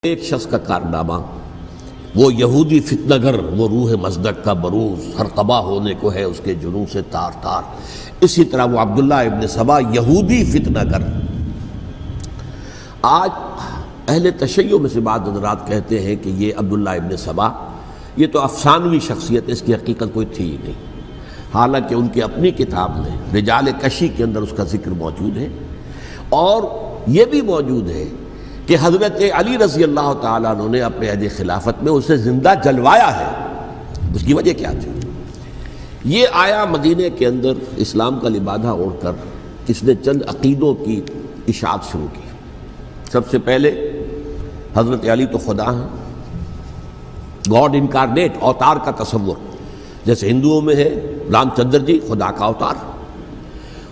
ایک شخص کا کارنامہ، وہ یہودی فتنہ گر، وہ روح مصدق کا بروز، ہر قبا ہونے کو ہے اس کے جنوں سے تار تار۔ اسی طرح وہ عبداللہ ابن سبا یہودی فتنہ گر۔ آج اہل تشیع میں سے بعض حضرات کہتے ہیں کہ یہ عبداللہ ابن سبا یہ تو افسانوی شخصیت ہے، اس کی حقیقت کوئی تھی ہی نہیں، حالانکہ ان کی اپنی کتاب میں رجال کشی کے اندر اس کا ذکر موجود ہے، اور یہ بھی موجود ہے کہ حضرت علی رضی اللہ تعالیٰ عنہ نے اپنے عہد خلافت میں اسے زندہ جلوایا ہے۔ اس کی وجہ کیا تھی؟ یہ آیا مدینے کے اندر اسلام کا لبادہ اوڑھ کر اس نے چند عقیدوں کی اشاعت شروع کی۔ سب سے پہلے حضرت علی تو خدا ہیں، گاڈ انکارنیٹ، اوتار کا تصور، جیسے ہندوؤں میں ہے رام چندر جی خدا کا اوتار،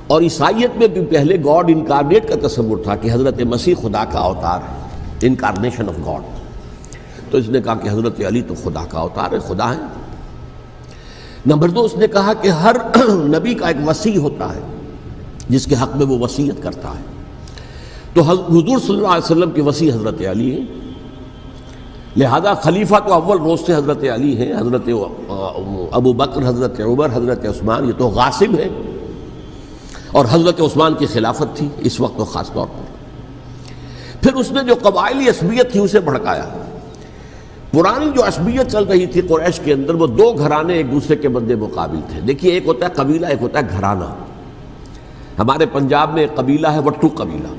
اور عیسائیت میں بھی پہلے گاڈ انکارنیٹ کا تصور تھا کہ حضرت مسیح خدا کا اوتار ہے، انکارنیشن آف گاڈ۔ تو اس نے کہا کہ حضرت علی تو خدا کا اوتار ہے، خدا ہے۔ نمبر دو، اس نے کہا کہ ہر نبی کا ایک وصی ہوتا ہے جس کے حق میں وہ وصیت کرتا ہے، تو حضور صلی اللہ علیہ وسلم کے وصی حضرت علی ہیں، لہذا خلیفہ تو اول روز سے حضرت علی ہیں، حضرت ابو بکر، حضرت عمر، حضرت عثمان یہ تو غاصب ہیں، اور حضرت عثمان کی خلافت تھی اس وقت تو خاص طور پر۔ پھر اس نے جو قبائلی عصبیت تھی اسے بھڑکایا۔ پرانی جو عصبیت چل رہی تھی قریش کے اندر، وہ دو گھرانے ایک دوسرے کے مد مقابل تھے۔ دیکھیے، ایک ہوتا ہے قبیلہ، ایک ہوتا ہے گھرانہ۔ ہمارے پنجاب میں ایک قبیلہ ہے وٹو قبیلہ،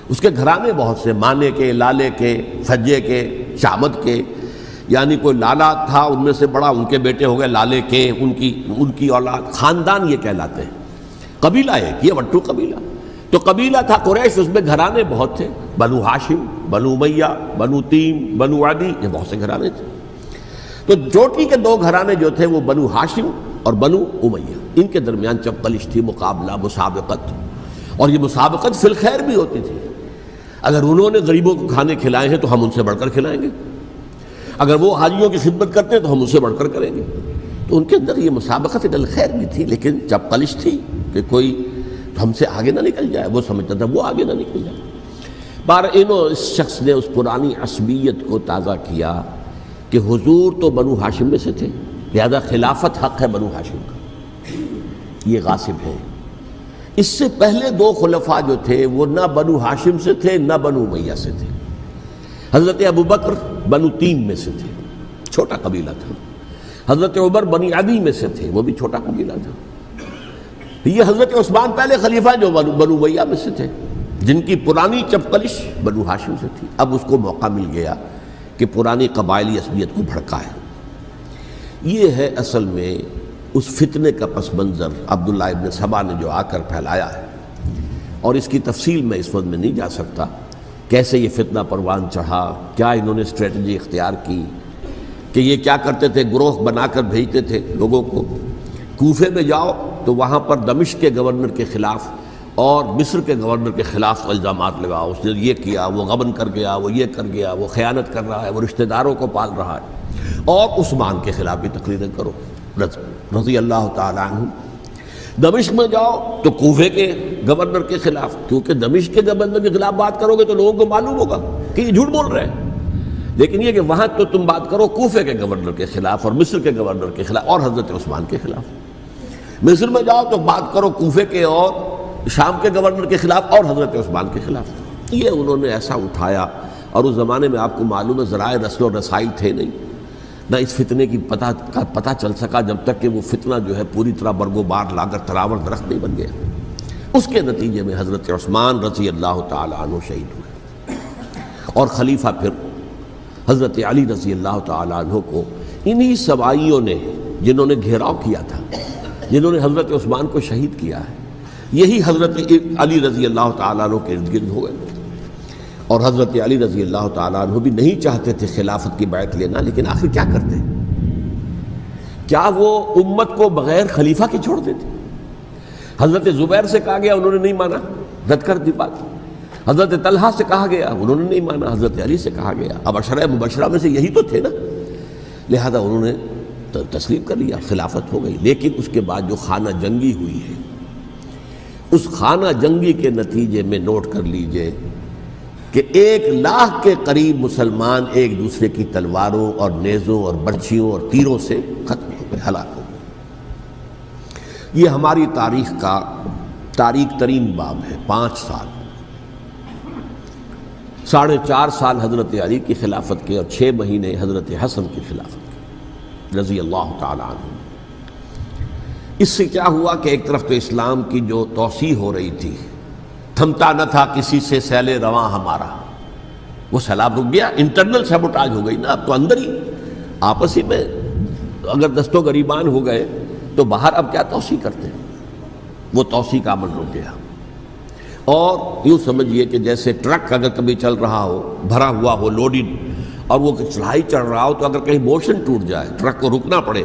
اس کے گھرانے بہت سے، مانے کے، لالے کے، سجے کے، شامت کے، یعنی کوئی لالا تھا ان میں سے بڑا، ان کے بیٹے ہو گئے لالے کے، ان کی اولاد، خاندان یہ کہلاتے ہیں۔ قبیلہ ایک، یہ وٹو قبیلہ۔ تو قبیلہ تھا قریش، اس میں گھرانے بہت تھے، بنو ہاشم، بنو امیہ، بنو تیم، بنو عدی، یہ بہت سے گھرانے تھے۔ تو چوٹی کے دو گھرانے جو تھے وہ بنو ہاشم اور بنو امیہ، ان کے درمیان چپقلش تھی، مقابلہ، مسابقت، اور یہ مسابقت فی الخیر بھی ہوتی تھی۔ اگر انہوں نے غریبوں کو کھانے کھلائے ہیں تو ہم ان سے بڑھ کر کھلائیں گے، اگر وہ حاجیوں کی خدمت کرتے ہیں تو ہم ان سے بڑھ کر کریں گے۔ تو ان کے اندر یہ مسابقت فی الخیر بھی تھی، لیکن چپقلش تھی کہ کوئی ہم سے آگے نہ نکل جائے، وہ سمجھتا تھا وہ آگے نہ نکل جائے۔ اس شخص نے اس پرانی عصبیت کو تازہ کیا کہ حضور تو بنو ہاشم میں سے تھے، لہذا خلافت حق ہے بنو ہاشم کا، یہ غاصب ہے۔ اس سے پہلے دو خلفاء جو تھے وہ نہ بنو ہاشم سے تھے نہ بنو امیہ سے تھے۔ حضرت ابو بکر بنو تیم میں سے تھے، چھوٹا قبیلہ تھا۔ حضرت عمر بنی عدی میں سے تھے، وہ بھی چھوٹا قبیلہ تھا۔ یہ حضرت عثمان پہلے خلیفہ جو بنو امیہ میں سے تھے، جن کی پرانی چپقلش بنو ہاشم سے تھی۔ اب اس کو موقع مل گیا کہ پرانی قبائلی عصبیت کو بھڑکائے۔ یہ ہے اصل میں اس فتنے کا پس منظر عبداللہ ابن سبا نے جو آ کر پھیلایا ہے، اور اس کی تفصیل میں اس وقت میں نہیں جا سکتا، کیسے یہ فتنہ پروان چڑھا، کیا انہوں نے اسٹریٹجی اختیار کی، کہ یہ کیا کرتے تھے، گروہ بنا کر بھیجتے تھے لوگوں کو، کوفے میں جاؤ تو وہاں پر دمشق کے گورنر کے خلاف اور مصر کے گورنر کے خلاف الزامات لگاؤ، اس نے یہ کیا، وہ غبن کر گیا، وہ یہ کر گیا، وہ خیانت کر رہا ہے، وہ رشتہ داروں کو پال رہا ہے، اور عثمان کے خلاف بھی تقریریں کرو رضی اللہ تعالیٰ عنہ۔ دمشق میں جاؤ تو کوفے کے گورنر کے خلاف، کیونکہ دمشق کے گورنر کے خلاف بات کرو گے تو لوگوں کو معلوم ہوگا کہ یہ جھوٹ بول رہے ہیں، لیکن یہ کہ وہاں تو تم بات کرو کوفے کے گورنر کے خلاف اور مصر کے گورنر کے خلاف اور حضرت عثمان کے خلاف۔ مصر میں جاؤ تو بات کرو کوفے کے اور شام کے گورنر کے خلاف اور حضرت عثمان کے خلاف۔ یہ انہوں نے ایسا اٹھایا، اور اس زمانے میں آپ کو معلوم ہے ذرائع رسل و رسائل تھے نہیں، نہ اس فتنے کی پتہ چل سکا جب تک کہ وہ فتنہ جو ہے پوری طرح برگ و بار لا کر تراور درخت نہیں بن گیا۔ اس کے نتیجے میں حضرت عثمان رضی اللہ تعالیٰ عنہ شہید ہوئے، اور خلیفہ پھر حضرت علی رضی اللہ تعالیٰ عنہ کو انہی سوائیوں نے، جنہوں نے گھیراؤ کیا تھا، جنہوں نے حضرت عثمان کو شہید کیا ہے، یہی حضرت علی رضی اللہ تعالیٰ عنہ کے ارد گرد ہو گئے۔ اور حضرت علی رضی اللہ تعالیٰ عنہ بھی نہیں چاہتے تھے خلافت کی بیعت لینا، لیکن آخر کیا کرتے؟ کیا وہ امت کو بغیر خلیفہ کے چھوڑ دیتے؟ حضرت زبیر سے کہا گیا، انہوں نے نہیں مانا، رد کر دی بات۔ حضرت طلحہ سے کہا گیا، انہوں نے نہیں مانا۔ حضرت علی سے کہا گیا، اب عشرہ مبشرہ میں سے یہی تو تھے نا، لہذا انہوں نے تسلیم کر لیا، خلافت ہو گئی۔ لیکن اس کے بعد جو خانہ جنگی ہوئی ہے، اس خانہ جنگی کے نتیجے میں نوٹ کر لیجئے کہ 1,00,000 کے قریب مسلمان ایک دوسرے کی تلواروں اور نیزوں اور برچھیوں اور تیروں سے ختم ہو گئے، ہلاک ہو گئے۔ یہ ہماری تاریخ کا تاریک ترین باب ہے۔ 5 سال، 4.5 سال حضرت علی کی خلافت کے اور 6 مہینے حضرت حسن کی خلافت کے رضی اللہ تعالی عنہ۔ اس سے کیا ہوا کہ ایک طرف تو اسلام کی جو توسیع ہو رہی تھی، تھمتا نہ تھا کسی سے سیل رواں ہمارا، وہ سیلاب رک گیا، انٹرنل سیبوٹاج ہو گئی نا، اب تو اندر ہی آپس ہی میں اگر دست و گریبان ہو گئے تو باہر اب کیا توسیع کرتے ہیں، وہ توسیع کا عمل رک گیا۔ اور یوں سمجھیے کہ جیسے ٹرک اگر کبھی چل رہا ہو، بھرا ہوا ہو، لوڈڈ، اور وہ چڑھائی چڑھ رہا ہو، تو اگر کہیں موشن ٹوٹ جائے، ٹرک کو رکنا پڑے،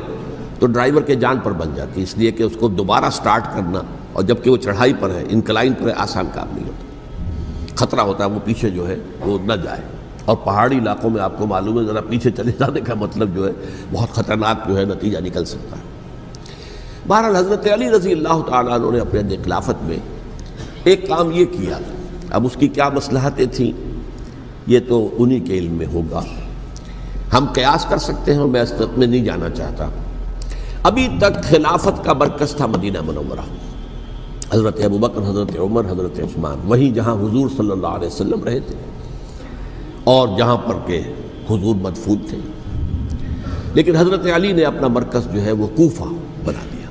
تو ڈرائیور کے جان پر بن جاتی، اس لیے کہ اس کو دوبارہ سٹارٹ کرنا، اور جبکہ وہ چڑھائی پر ہے، انکلائن پر ہے، آسان کام نہیں ہوتا، خطرہ ہوتا ہے وہ پیچھے جو ہے وہ نہ جائے۔ اور پہاڑی علاقوں میں آپ کو معلوم ہے ذرا پیچھے چلے جانے کا مطلب جو ہے بہت خطرناک جو ہے نتیجہ نکل سکتا ہے۔ بہرحال حضرت علی رضی اللہ تعالیٰ عنہ نے اپنے خلافت میں ایک کام یہ کیا، اب اس کی کیا مصلحتیں تھیں یہ تو انہی کے علم میں ہوگا، ہم قیاس کر سکتے ہیں اور میں اس میں نہیں جانا چاہتا۔ ابھی تک خلافت کا مرکز تھا مدینہ منورہ، حضرت ابوبکر، حضرت عمر، حضرت عثمان، وہیں جہاں حضور صلی اللہ علیہ وسلم رہے تھے اور جہاں پر کہ حضور مدفون تھے۔ لیکن حضرت علی نے اپنا مرکز جو ہے وہ کوفہ بنا دیا۔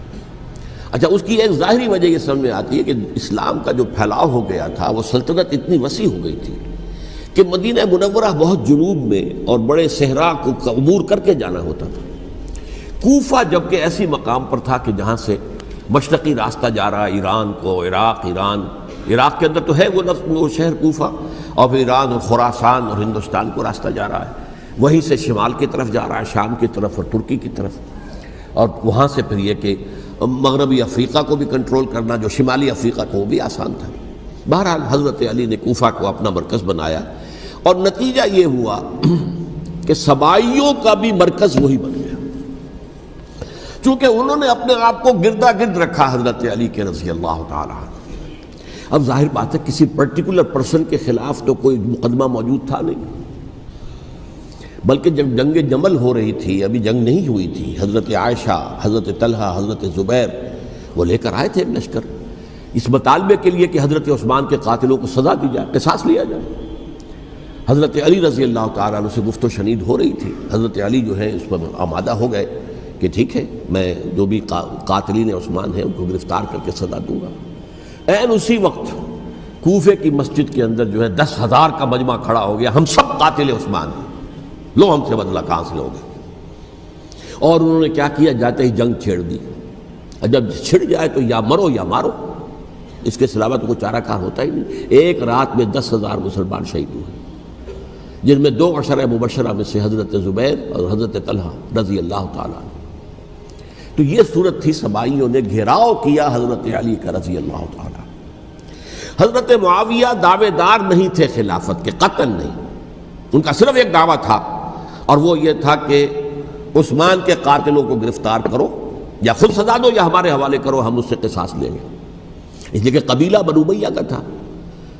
اچھا، اس کی ایک ظاہری وجہ یہ سمجھ میں آتی ہے کہ اسلام کا جو پھیلاؤ ہو گیا تھا، وہ سلطنت اتنی وسیع ہو گئی تھی کہ مدینہ منورہ بہت جنوب میں اور بڑے صحرا کو عبور کر کے جانا ہوتا تھا۔ کوفہ جبکہ ایسی مقام پر تھا کہ جہاں سے مشرقی راستہ جا رہا ہے ایران کو، عراق کے اندر تو ہے وہ شہر کوفہ، اور پھر ایران اور خراسان اور ہندوستان کو راستہ جا رہا ہے، وہیں سے شمال کی طرف جا رہا ہے، شام کی طرف اور ترکی کی طرف، اور وہاں سے پھر یہ کہ مغربی افریقہ کو بھی کنٹرول کرنا، جو شمالی افریقہ کو وہ بھی آسان تھا۔ بہرحال حضرت علی نے کوفہ کو اپنا مرکز بنایا، اور نتیجہ یہ ہوا کہ سبائیوں کا بھی مرکز وہی بن گیا، چونکہ انہوں نے اپنے آپ کو گردا گرد رکھا حضرت علی کے رضی اللہ تعالیٰ عنہ۔ اب ظاہر بات ہے کسی پرٹیکولر پرسن کے خلاف تو کوئی مقدمہ موجود تھا نہیں، بلکہ جب جنگ جمل ہو رہی تھی، ابھی جنگ نہیں ہوئی تھی، حضرت عائشہ، حضرت طلحہ، حضرت زبیر وہ لے کر آئے تھے لشکر اس مطالبے کے لیے کہ حضرت عثمان کے قاتلوں کو سزا دی جائے، قصاص لیا جائے۔ حضرت علی رضی اللہ تعالیٰ عنہ سے گفت و شنید ہو رہی تھی، حضرت علی جو ہے اس پر آمادہ ہو گئے کہ ٹھیک ہے، میں جو بھی قاتلین عثمان ہیں ان کو گرفتار کر کے سزا دوں گا۔ عین اسی وقت کوفے کی مسجد کے اندر جو ہے 10,000 کا مجمع کھڑا ہو گیا، ہم سب قاتل عثمان ہیں، لو ہم سے بدلہ کہاں سے لوگے۔ اور انہوں نے کیا کیا، جاتے ہی جنگ چھیڑ دی، اور جب چھڑ جائے تو یا مرو یا مارو، اس کے علاوہ تو کوئی چارہ کار ہوتا ہی نہیں۔ ایک رات میں 10,000 مسلمان شہید ہوئے، جن میں 2 عشرہ مبشرہ میں سے حضرت زبیر اور حضرت طلحہ رضی اللہ تعالیٰ عنہ۔ تو یہ صورت تھی، سبائیوں نے گھیراؤ کیا حضرت علی کا رضی اللہ تعالیٰ۔ حضرت معاویہ دعوے دار نہیں تھے خلافت کے، قطعاً نہیں، ان کا صرف ایک دعویٰ تھا، اور وہ یہ تھا کہ عثمان کے قاتلوں کو گرفتار کرو، یا خود سزا دو یا ہمارے حوالے کرو، ہم اس سے قصاص لیں گے۔ اس لیے کہ قبیلہ بنو امیہ کا تھا،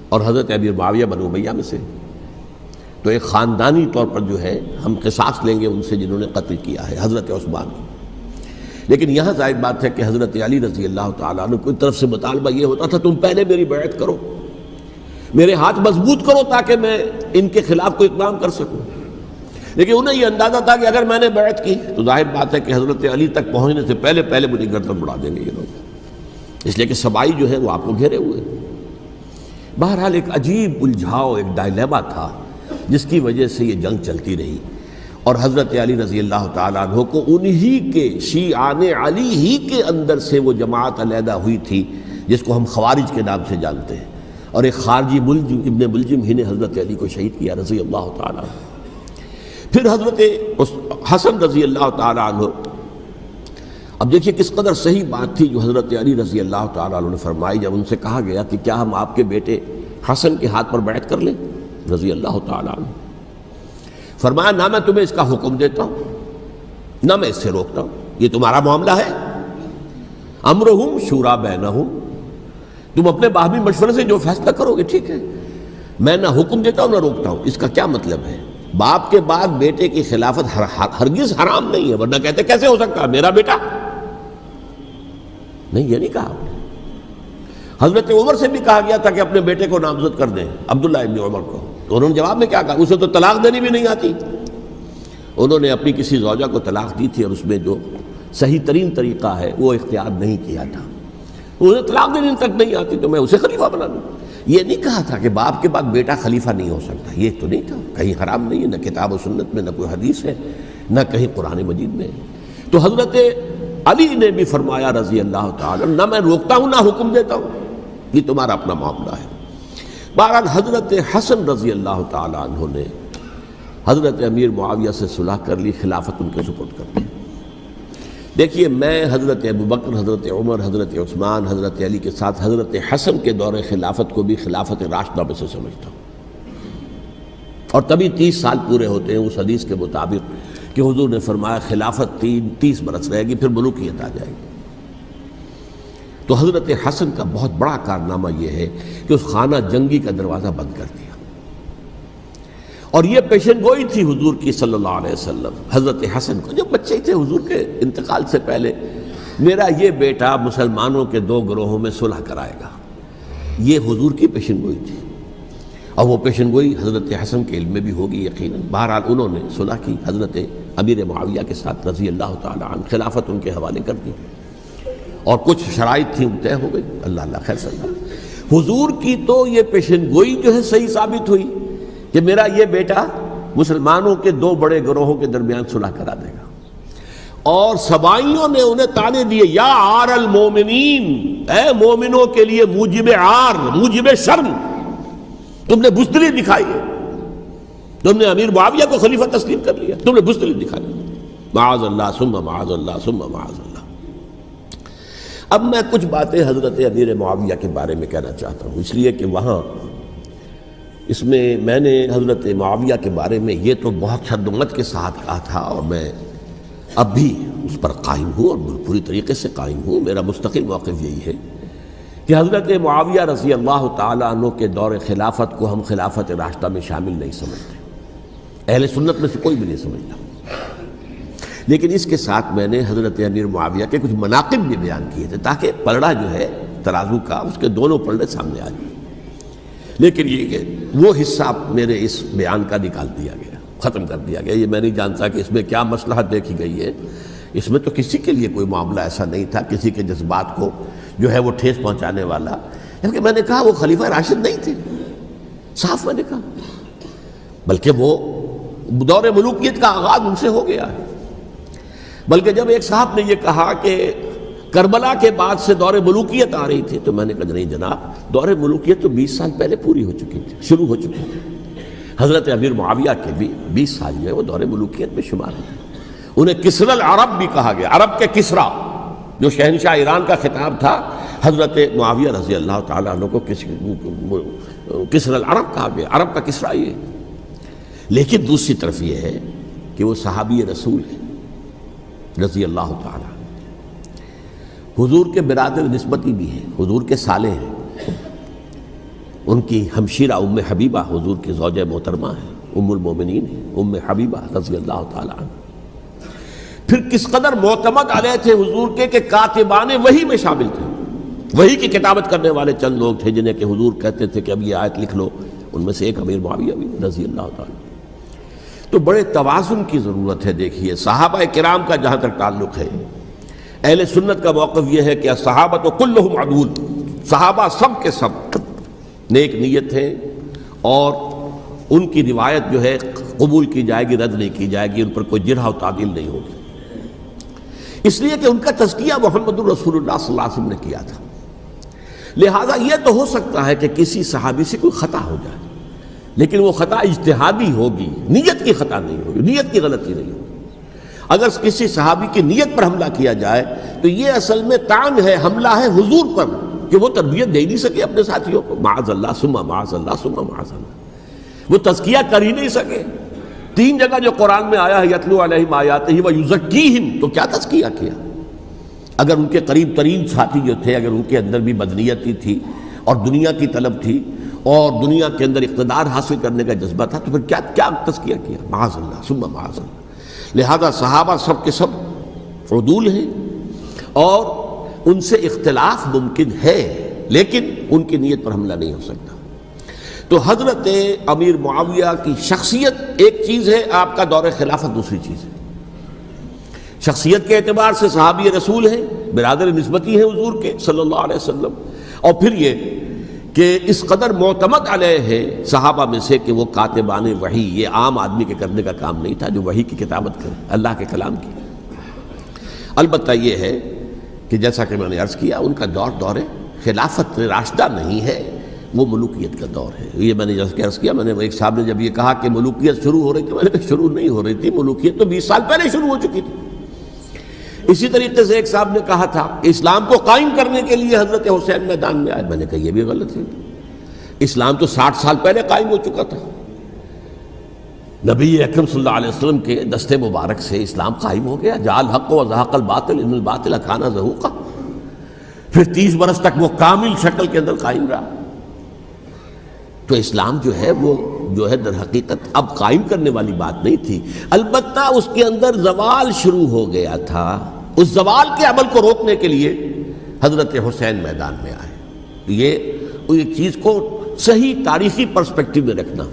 اور حضرت ابی معاویہ بنو امیہ میں سے، تو ایک خاندانی طور پر جو ہے ہم قصاص لیں گے ان سے جنہوں نے قتل کیا ہے حضرت عثمان کو۔ لیکن یہاں ظاہر بات ہے کہ حضرت علی رضی اللہ تعالیٰ عنہ کی طرف سے مطالبہ یہ ہوتا تھا، تم پہلے میری بیعت کرو، میرے ہاتھ مضبوط کرو تاکہ میں ان کے خلاف کوئی اقدام کر سکوں۔ لیکن انہیں یہ اندازہ تھا کہ اگر میں نے بیعت کی تو ظاہر بات ہے کہ حضرت علی تک پہنچنے سے پہلے مجھے گردن بڑھا دیں گے یہ لوگ، اس لیے کہ سبائی جو ہے وہ آپ کو گھیرے ہوئے۔ بہرحال ایک عجیب الجھاؤ، ایک ڈائلیما تھا جس کی وجہ سے یہ جنگ چلتی رہی، اور حضرت علی رضی اللہ تعالیٰ عنہ کو انہی کے شیعان علی ہی کے اندر سے وہ جماعت علیحدہ ہوئی تھی جس کو ہم خوارج کے نام سے جانتے ہیں، اور ایک خارجی ملجم ابن ملجم ہی نے حضرت علی کو شہید کیا رضی اللہ تعالیٰ عنہ۔ پھر حضرت حسن رضی اللہ تعالیٰ عنہ، اب دیکھیے کس قدر صحیح بات تھی جو حضرت علی رضی اللہ تعالیٰ عنہ نے فرمائی جب ان سے کہا گیا کہ کیا ہم آپ کے بیٹے حسن کے ہاتھ پر بیعت کر لیں رضی اللہ تعالیٰ عنہ۔ فرمایا نہ میں تمہیں اس کا حکم دیتا ہوں نہ میں اس سے روکتا ہوں، یہ تمہارا معاملہ ہے، امرہم شورا بینہم، تم اپنے باہمی مشورے سے جو فیصلہ کرو گے ٹھیک ہے، میں نہ حکم دیتا ہوں نہ روکتا ہوں. اس کا کیا مطلب ہے؟ باپ کے بعد بیٹے کی خلافت ہرگز حرام نہیں ہے، ورنہ کہتے کیسے ہو سکتا میرا بیٹا؟ نہیں، یہ نہیں کہا آپ نے. حضرت عمر سے بھی کہا گیا تھا کہ اپنے بیٹے کو نامزد کر دیں، عبداللہ ابن عمر کو، تو انہوں نے جواب میں کیا کہا؟ اسے تو طلاق دینی بھی نہیں آتی. انہوں نے اپنی کسی زوجہ کو طلاق دی تھی اور اس میں جو صحیح ترین طریقہ ہے وہ اختیار نہیں کیا تھا. انہیں طلاق دینے تک نہیں آتی تو میں اسے خلیفہ بنا دوں. یہ نہیں کہا تھا کہ باپ کے بعد بیٹا خلیفہ نہیں ہو سکتا، یہ تو نہیں تھا. کہیں حرام نہیں ہے، نہ کتاب و سنت میں، نہ کوئی حدیث ہے، نہ کہیں قرآن مجید میں. تو حضرت علی نے بھی فرمایا رضی اللہ تعالی، نہ میں روکتا ہوں نہ حکم دیتا ہوں، یہ تمہارا اپنا معاملہ ہے. بہرحال حضرت حسن رضی اللہ تعالی عنہ نے حضرت امیر معاویہ سے صلح کر لی، خلافت ان کے سپرد کر دی. دیکھیے، میں حضرت ابوبکر، حضرت عمر، حضرت عثمان، حضرت علی کے ساتھ حضرت حسن کے دور خلافت کو بھی خلافت راشدہ میں سے سمجھتا ہوں. اور تبھی 30 سال پورے ہوتے ہیں اس حدیث کے مطابق کہ حضور نے فرمایا خلافت 30 برس رہے گی، پھر ملوکیت آ جائے گی. تو حضرت حسن کا بہت بڑا کارنامہ یہ ہے کہ اس خانہ جنگی کا دروازہ بند کر دیا. اور یہ پیشن گوئی تھی حضور کی صلی اللہ علیہ وسلم حضرت حسن کو، جب بچے تھے حضور کے انتقال سے پہلے، میرا یہ بیٹا مسلمانوں کے 2 گروہوں میں صلح کرائے گا. یہ حضور کی پیشن گوئی تھی، اور وہ پیشن گوئی حضرت حسن کے علم میں بھی ہوگی یقیناً. بہرحال انہوں نے صلح کی حضرت امیر معاویہ کے ساتھ رضی اللہ تعالی عنہ، خلافت ان کے حوالے کر دی، اور کچھ شرائط تھیں طے ہو گئی. اللہ خیر صلی اللہ. حضور کی تو یہ پیشن گوئی جو ہے صحیح ثابت ہوئی کہ میرا یہ بیٹا مسلمانوں کے 2 بڑے گروہوں کے درمیان صلح کرا دے گا. اور سبائیوں نے انہیں تانے دیے، یا عار المومنین، اے مومنوں کے لیے موجب عار، موجب شرم، تم نے بزدلی دکھائی ہے، تم نے امیر معاویہ کو خلیفہ تسلیم کر لیا، تم نے بزدلی دکھائی. معاذ اللہ ثم معاذ اللہ ثم معاذ اللہ. اب میں کچھ باتیں حضرت امیر معاویہ کے بارے میں کہنا چاہتا ہوں، اس لیے کہ وہاں اس میں میں نے حضرت معاویہ کے بارے میں یہ تو بہت شدت کے ساتھ کہا تھا، اور میں اب بھی اس پر قائم ہوں اور پوری طریقے سے قائم ہوں. میرا مستقل موقف یہی ہے کہ حضرت معاویہ رضی اللہ تعالیٰ عنہ کے دور خلافت کو ہم خلافت راشدہ میں شامل نہیں سمجھتے، اہل سنت میں سے کوئی بھی نہیں سمجھتا. لیکن اس کے ساتھ میں نے حضرت امیر معاویہ کے کچھ مناقب بھی بیان کیے تھے، تاکہ پلڑا جو ہے ترازو کا، اس کے دونوں پلڑے سامنے آ جائیں. لیکن یہ کہ وہ حصہ میرے اس بیان کا نکال دیا گیا، ختم کر دیا گیا. یہ میں نہیں جانتا کہ اس میں کیا مصلحت دیکھی گئی ہے. اس میں تو کسی کے لیے کوئی معاملہ ایسا نہیں تھا، کسی کے جذبات کو جو ہے وہ ٹھیس پہنچانے والا. کیونکہ میں نے کہا وہ خلیفہ راشد نہیں تھے، صاف میں نے کہا، بلکہ وہ دور ملوکیت کا آغاز ان سے ہو گیا ہے. بلکہ جب ایک صاحب نے یہ کہا کہ کربلا کے بعد سے دور ملوکیت آ رہی تھی، تو میں نے کہا نہیں جناب، دور ملوکیت تو 20 سال پہلے پوری ہو چکی تھی، شروع ہو چکی تھی. حضرت امیر معاویہ کے بھی 20 سال جو ہے وہ دور ملوکیت میں شمار ہیں. انہیں کسری العرب بھی کہا گیا، عرب کے کسریٰ، جو شہنشاہ ایران کا خطاب تھا، حضرت معاویہ رضی اللہ تعالیٰ عنہ کو کسری العرب کہا گیا، عرب کا کسریٰ یہ. لیکن دوسری طرف یہ ہے کہ وہ صحابی رسول ہیں رضی اللہ تعالیٰ، حضور کے برادر نسبتی بھی ہیں، حضور کے سالے ہیں. ان کی ہمشیرہ ام حبیبہ حضور کی زوجہ محترمہ ہیں، ام المومنین ہیں، ام حبیبہ رضی اللہ تعالیٰ عنہ. پھر کس قدر معتمد علیہ تھے حضور کے کہ کاتبان وحی میں شامل تھے. وحی کی کتابت کرنے والے چند لوگ تھے جنہیں کہ حضور کہتے تھے کہ اب یہ آیت لکھ لو، ان میں سے ایک امیر معاویہ بھی رضی اللہ تعالیٰ. تو بڑے توازن کی ضرورت ہے. دیکھیے صحابہ کرام کا جہاں تک تعلق ہے، اہل سنت کا موقف یہ ہے کہ صحابہ کلہم عدول، صحابہ سب کے سب نیک نیت ہیں، اور ان کی روایت جو ہے قبول کی جائے گی، رد نہیں کی جائے گی، ان پر کوئی جرح و تعدیل نہیں ہوگی. اس لیے کہ ان کا تزکیہ محمد الرسول اللہ صلی اللہ علیہ وسلم نے کیا تھا. لہٰذا یہ تو ہو سکتا ہے کہ کسی صحابی سے کوئی خطا ہو جائے، لیکن وہ خطا اجتہادی ہوگی، نیت کی خطا نہیں ہوگی، نیت کی غلطی نہیں ہوگی. اگر کسی صحابی کی نیت پر حملہ کیا جائے تو یہ اصل میں طعن ہے، حملہ ہے حضور پر کہ وہ تربیت دے نہیں سکے اپنے ساتھیوں کو. معاذ اللہ ثم معاذ اللہ ثم معاذ اللہ، وہ تزکیہ کر ہی نہیں سکے. 3 جگہ جو قرآن میں آیا ہے یتلو علیہم آیاتہ ویزکیہم، تو کیا تزکیہ کیا؟ اگر ان کے قریب ترین ساتھی جو تھے، اگر ان کے اندر بھی بدنیتی تھی اور دنیا کی طلب تھی، اور دنیا کے اندر اقتدار حاصل کرنے کا جذبہ تھا، تو پھر کیا تزکیہ کیا؟ معاذ اللہ ثم معاذ اللہ۔ لہذا صحابہ سب کے سب عدول ہیں اور ان سے اختلاف ممکن ہے، لیکن ان کی نیت پر حملہ نہیں ہو سکتا۔ تو حضرت امیر معاویہ کی شخصیت ایک چیز ہے، آپ کا دور خلافت دوسری چیز ہے۔ شخصیت کے اعتبار سے صحابی رسول ہیں، برادر نسبتی ہیں حضور کے صلی اللہ علیہ وسلم، اور پھر یہ کہ اس قدر معتمد علیہ ہے صحابہ میں سے کہ وہ کاتبان وحی، یہ عام آدمی کے کرنے کا کام نہیں تھا جو وحی کی کتابت کرے، اللہ کے کلام کی۔ البتہ یہ ہے کہ جیسا کہ میں نے عرض کیا، ان کا دور خلافت راشدہ نہیں ہے، وہ ملوکیت کا دور ہے۔ یہ میں نے جیسا کہ عرض کیا، میں نے ایک صاحب نے جب یہ کہا کہ ملوکیت شروع ہو رہی تھی، میں نے کہا شروع نہیں ہو رہی تھی، ملوکیت تو 20 سال پہلے شروع ہو چکی تھی۔ اسی طریقے سے ایک صاحب نے کہا تھا کہ اسلام کو قائم کرنے کے لیے حضرت حسین میدان میں آئے، میں نے کہا یہ بھی غلط ہے، اسلام تو 60 سال پہلے قائم ہو چکا تھا، نبی اکرم صلی اللہ علیہ وسلم کے دست مبارک سے اسلام قائم ہو گیا، جاء الحق وزهق الباطل ان الباطل کان زهوقا، پھر 30 برس تک وہ کامل شکل کے اندر قائم رہا۔ تو اسلام جو ہے وہ در حقیقت اب قائم کرنے والی بات نہیں تھی، البتہ اس کے اندر زوال شروع ہو گیا تھا، اس زوال کے عمل کو روکنے کے لیے حضرت حسین میدان میں آئے۔ یہ ایک چیز کو صحیح تاریخی پرسپیکٹو میں رکھنا،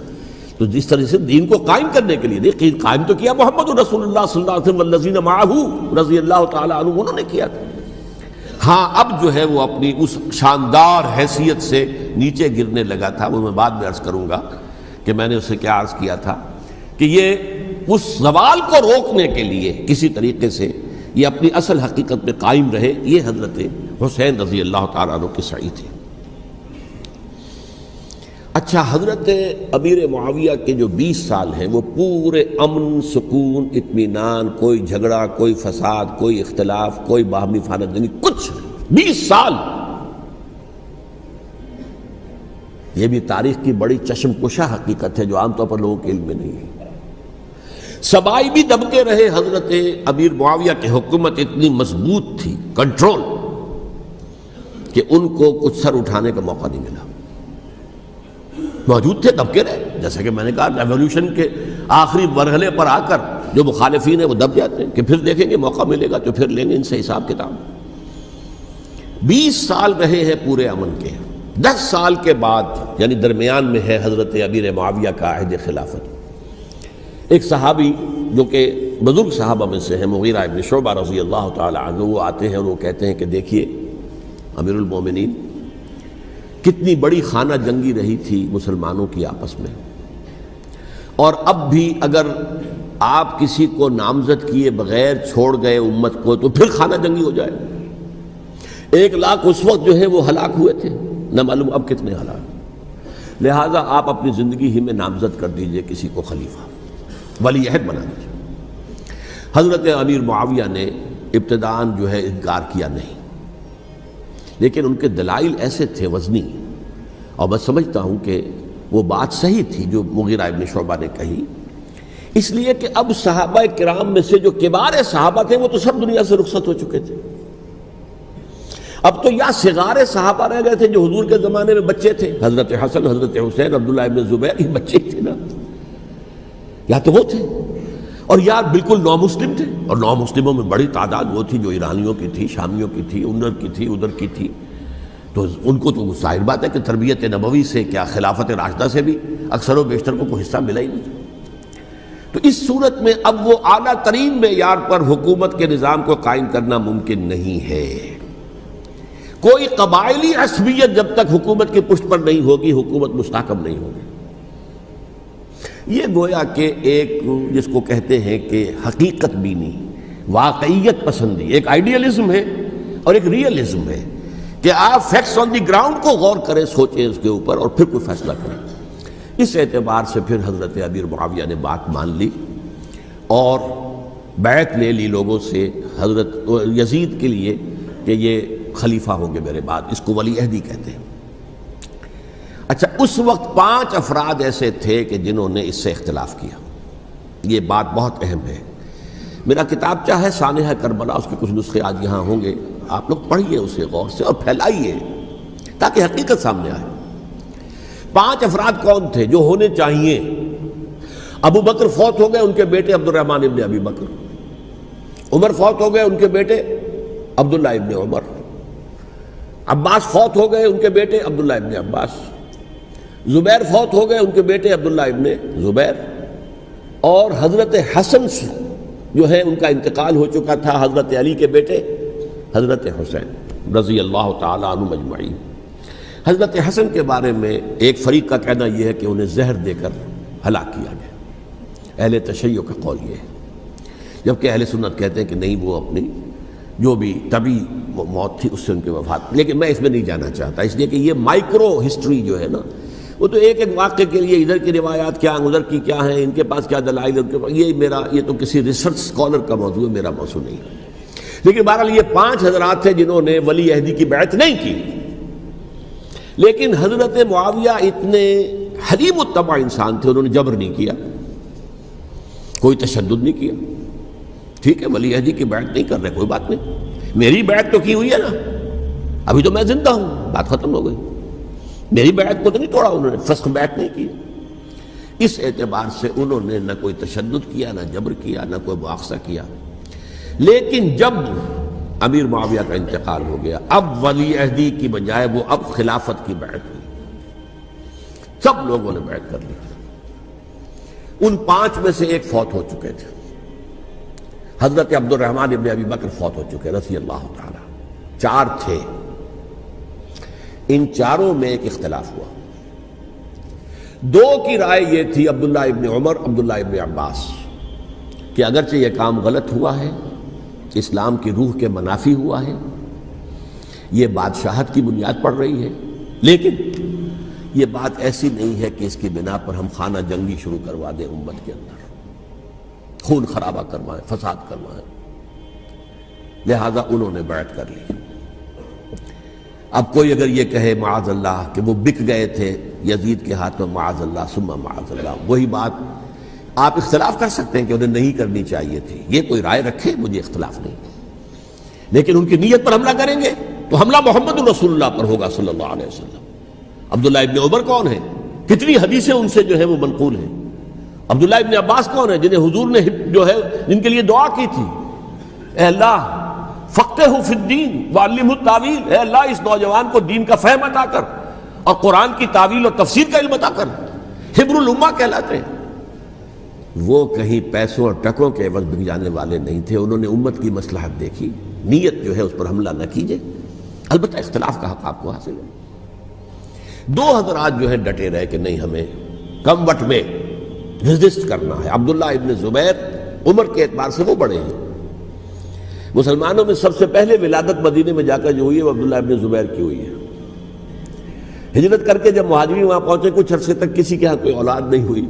تو جس طرح سے دین کو قائم کرنے کے لیے دیکھیں، قائم تو کیا محمد رسول اللہ صلی اللہ علیہ وسلم والذین معہ رضی اللہ تعالی عنہ، انہوں نے کیا تھا۔ ہاں اب جو ہے وہ اپنی اس شاندار حیثیت سے نیچے گرنے لگا تھا، وہ میں بعد میں عرض کروں گا کہ میں نے اسے کیا عرض کیا تھا کہ یہ اس زوال کو روکنے کے لیے کسی طریقے سے یہ اپنی اصل حقیقت میں قائم رہے، یہ حضرت حسین رضی اللہ تعالیٰ عنہ کی سعی تھی۔ اچھا، حضرت امیر معاویہ کے جو 20 سال ہیں وہ پورے امن، سکون، اطمینان، کوئی جھگڑا، کوئی فساد، کوئی اختلاف، کوئی باہمی فانت جنگی، کچھ 20 سال۔ یہ بھی تاریخ کی بڑی چشم کشا حقیقت ہے جو عام طور پر لوگوں کے علم میں نہیں ہے۔ سبائی بھی دبکے رہے، حضرت امیر معاویہ کی حکومت اتنی مضبوط تھی، کنٹرول، کہ ان کو کچھ سر اٹھانے کا موقع نہیں ملا۔ موجود تھے، دبکے رہے، جیسا کہ میں نے کہا ریولوشن کے آخری مرحلے پر آ کر جو مخالفین ہیں وہ دب جاتے ہیں کہ پھر دیکھیں گے موقع ملے گا تو پھر لیں گے ان سے حساب کتاب۔ 20 سال رہے ہیں پورے امن کے، 10 سال کے بعد یعنی درمیان میں ہے حضرت امیر معاویہ کا عہد خلافت۔ ایک صحابی جو کہ بزرگ صحابہ میں سے ہیں، مغیرہ ابن شعبہ رضی اللہ تعالی عنہ، وہ آتے ہیں اور وہ کہتے ہیں کہ دیکھیے امیر المومنین، کتنی بڑی خانہ جنگی رہی تھی مسلمانوں کی آپس میں، اور اب بھی اگر آپ کسی کو نامزد کیے بغیر چھوڑ گئے امت کو تو پھر خانہ جنگی ہو جائے۔ 1 لاکھ اس وقت جو ہے وہ ہلاک ہوئے تھے، نہ معلوم اب کتنے ہلاک۔ لہٰذا آپ اپنی زندگی ہی میں نامزد کر دیجئے کسی کو خلیفہ، ولی عہد بنا دیجئے۔ حضرت امیر معاویہ نے ابتداءً جو ہے انکار کیا نہیں، لیکن ان کے دلائل ایسے تھے وزنی، اور میں سمجھتا ہوں کہ وہ بات صحیح تھی جو مغیرہ ابن شعبہ نے کہی، اس لیے کہ اب صحابہ کرام میں سے جو کبار صحابہ تھے وہ تو سب دنیا سے رخصت ہو چکے تھے۔ اب تو یا صغار صحابہ رہ گئے تھے جو حضور کے زمانے میں بچے تھے، حضرت حسن، حضرت حسین، عبداللہ ابن زبیر، یہ بچے تھے نا، یا تو وہ تھے، اور یا بالکل نو مسلم تھے، اور نو مسلموں میں بڑی تعداد وہ تھی جو ایرانیوں کی تھی، شامیوں کی تھی، ادھر کی تھی، ادھر کی تھی، تو ان کو تو ظاہر بات ہے کہ تربیت نبوی سے کیا خلافت راشدہ سے بھی اکثر و بیشتر کو کوئی حصہ ملا ہی نہیں۔ تو اس صورت میں اب وہ اعلیٰ ترین معیار پر حکومت کے نظام کو قائم کرنا ممکن نہیں ہے۔ کوئی قبائلی عصبیت جب تک حکومت کی پشت پر نہیں ہوگی، حکومت مستحکم نہیں ہوگی۔ یہ گویا کہ ایک جس کو کہتے ہیں کہ حقیقت بینی، واقعیت پسندی، ایک آئیڈیلزم ہے اور ایک ریئلزم ہے کہ آپ فیکٹس آن دی گراؤنڈ کو غور کریں، سوچیں اس کے اوپر اور پھر کوئی فیصلہ کریں۔ اس اعتبار سے پھر حضرت امیر معاویہ نے بات مان لی اور بیعت لے لی لوگوں سے حضرت یزید کے لیے کہ یہ خلیفہ ہوں گے میرے بعد، اس کو ولی عہدی کہتے ہیں۔ اچھا، اس وقت 5 افراد ایسے تھے کہ جنہوں نے اس سے اختلاف کیا، یہ بات بہت اہم ہے۔ میرا کتابچہ ہے سانحہ کربلا، اس کے کچھ نسخے آج یہاں ہوں گے، آپ لوگ پڑھیے اسے غور سے اور پھیلائیے تاکہ حقیقت سامنے آئے۔ 5 افراد کون تھے جو ہونے چاہیے؟ ابو بکر فوت ہو گئے، ان کے بیٹے عبد الرحمن ابن ابی بکر، عمر فوت ہو گئے، ان کے بیٹے عبداللہ ابن عمر، عباس فوت ہو گئے، ان کے بیٹے عبداللہ ابن عباس، زبیر فوت ہو گئے، ان کے بیٹے عبداللہ ابن زبیر، اور حضرت حسن جو ہے ان کا انتقال ہو چکا تھا، حضرت علی کے بیٹے حضرت حسین رضی اللہ تعالی عنہ مجمعین۔ حضرت حسن کے بارے میں ایک فریق کا کہنا یہ ہے کہ انہیں زہر دے کر ہلاک کیا گیا، اہل تشیع کا قول یہ ہے، جبکہ اہل سنت کہتے ہیں کہ نہیں، وہ اپنی جو بھی طبی موت تھی اس سے ان کی وفات۔ لیکن میں اس میں نہیں جانا چاہتا، اس لیے کہ یہ مائکرو ہسٹری جو ہے نا، وہ تو ایک ایک واقعے کے لیے ادھر کی روایات کیا، ادھر کی کیا ہیں، ان کے پاس کیا دلائل، ان کے پاس یہ تو کسی ریسرچ اسکالر کا موضوع ہے، میرا موضوع نہیں ہے۔ لیکن بہرحال یہ 5 حضرات تھے جنہوں نے ولی عہدی کی بیعت نہیں کی، لیکن حضرت معاویہ اتنے حلیم الطبع انسان تھے، انہوں نے جبر نہیں کیا، کوئی تشدد نہیں کیا۔ ٹھیک ہے، ولی عہدی کی بیعت نہیں کر رہے، کوئی بات نہیں، میری بیعت تو کی ہوئی ہے نا، ابھی تو میں زندہ ہوں، بات ختم ہو گئی، میری بیعت کو تو نہیں توڑا انہوں نے، فسخ بیعت نہیں کی۔ اس اعتبار سے انہوں نے نہ کوئی تشدد کیا، نہ جبر کیا، نہ کوئی مواخذہ کیا۔ لیکن جب امیر معاویہ کا انتقال ہو گیا، اب ولی عہدی کی بجائے وہ اب خلافت کی بیعت ہوئی، سب لوگوں نے بیعت کر لی۔ ان 5 میں سے ایک فوت ہو چکے تھے، حضرت عبد الرحمن ابن ابی بکر فوت ہو چکے رضی اللہ تعالی، 4 تھے، ان 4 میں ایک اختلاف ہوا۔ 2 کی رائے یہ تھی، عبداللہ ابن عمر، عبداللہ ابن عباس، کہ اگرچہ یہ کام غلط ہوا ہے، اسلام کی روح کے منافی ہوا ہے، یہ بادشاہت کی بنیاد پڑ رہی ہے، لیکن یہ بات ایسی نہیں ہے کہ اس کی بنا پر ہم خانہ جنگی شروع کروا دیں، امت کے اندر خون خرابہ کروائیں، فساد کروائیں۔ لہذا انہوں نے بیعت کر لی۔ اب کوئی اگر یہ کہے معاذ اللہ کہ وہ بک گئے تھے یزید کے ہاتھ میں، معاذ اللہ ثم معاذ اللہ، وہی بات آپ اختلاف کر سکتے ہیں کہ انہیں نہیں کرنی چاہیے تھی، یہ کوئی رائے رکھے، مجھے اختلاف نہیں، لیکن ان کی نیت پر حملہ کریں گے تو حملہ محمد الرسول اللہ پر ہوگا صلی اللہ علیہ وسلم۔ عبداللہ ابن عمر کون ہے؟ کتنی حدیثیں ان سے جو ہے وہ منقول ہیں۔ عبداللہ ابن عباس کون ہے؟ جنہیں حضور نے جو ہے جن کے لیے دعا کی تھی، اے اللہ فقہہ فی الدین وعلمہ التاویل، اے اللہ اس نوجوان کو دین کا فہم عطا کر اور قرآن کی تعویل اور تفسیر کا علم عطا کر، حبر الامہ کہلاتے ہیں۔ وہ کہیں پیسوں اور ٹکوں کے عوض بک جانے والے نہیں تھے، انہوں نے امت کی مصلحت دیکھی، نیت جو ہے اس پر حملہ نہ کیجئے، البتہ اختلاف کا حق آپ کو حاصل ہے۔ 2 حضرات جو ہے ڈٹے رہے کہ نہیں، ہمیں کم وٹ میں ریزسٹ کرنا ہے۔ عبداللہ ابن زبیر عمر کے اعتبار سے وہ بڑے ہیں، مسلمانوں میں سب سے پہلے ولادت مدینے میں جا کر جو ہوئی ہے وہ عبداللہ ابن زبیر کی ہوئی ہے۔ ہجرت کر کے جب مہاجرین وہاں پہنچے، کچھ عرصے تک کسی کے ہاں کوئی اولاد نہیں ہوئی،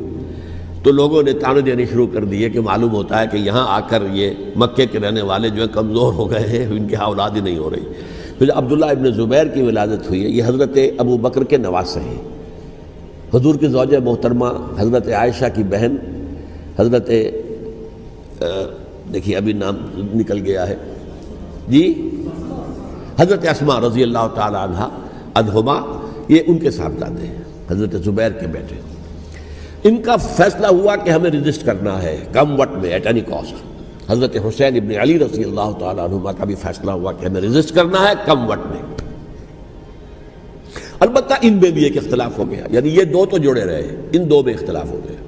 تو لوگوں نے تانے دینے شروع کر دیے کہ معلوم ہوتا ہے کہ یہاں آ کر یہ مکے کے رہنے والے جو ہے کمزور ہو گئے ہیں، ان کے ہاں اولاد ہی نہیں ہو رہی۔ پھر عبداللہ ابن زبیر کی ولادت ہوئی ہے، یہ حضرت ابو بکر کے نواسے ہیں، حضور کی زوجہ محترمہ حضرت عائشہ کی بہن، حضرت دیکھیے ابھی نام نکل گیا ہے جی، حضرت اسماء رضی اللہ تعالی عنہا عنہما، یہ ان کے صاحبزادے ہیں، حضرت زبیر کے بیٹے۔ ان کا فیصلہ ہوا کہ ہمیں رجسٹ کرنا ہے کم وٹ میں، ایٹ اینی کاسٹ۔ حضرت حسین ابن علی رضی اللہ تعالی عنہما کا بھی فیصلہ ہوا کہ ہمیں رجسٹ کرنا ہے کم وٹ میں۔ البتہ ان میں بھی ایک اختلاف ہو گیا، یعنی یہ 2 تو جڑے رہے، ان 2 میں اختلاف ہو گیا۔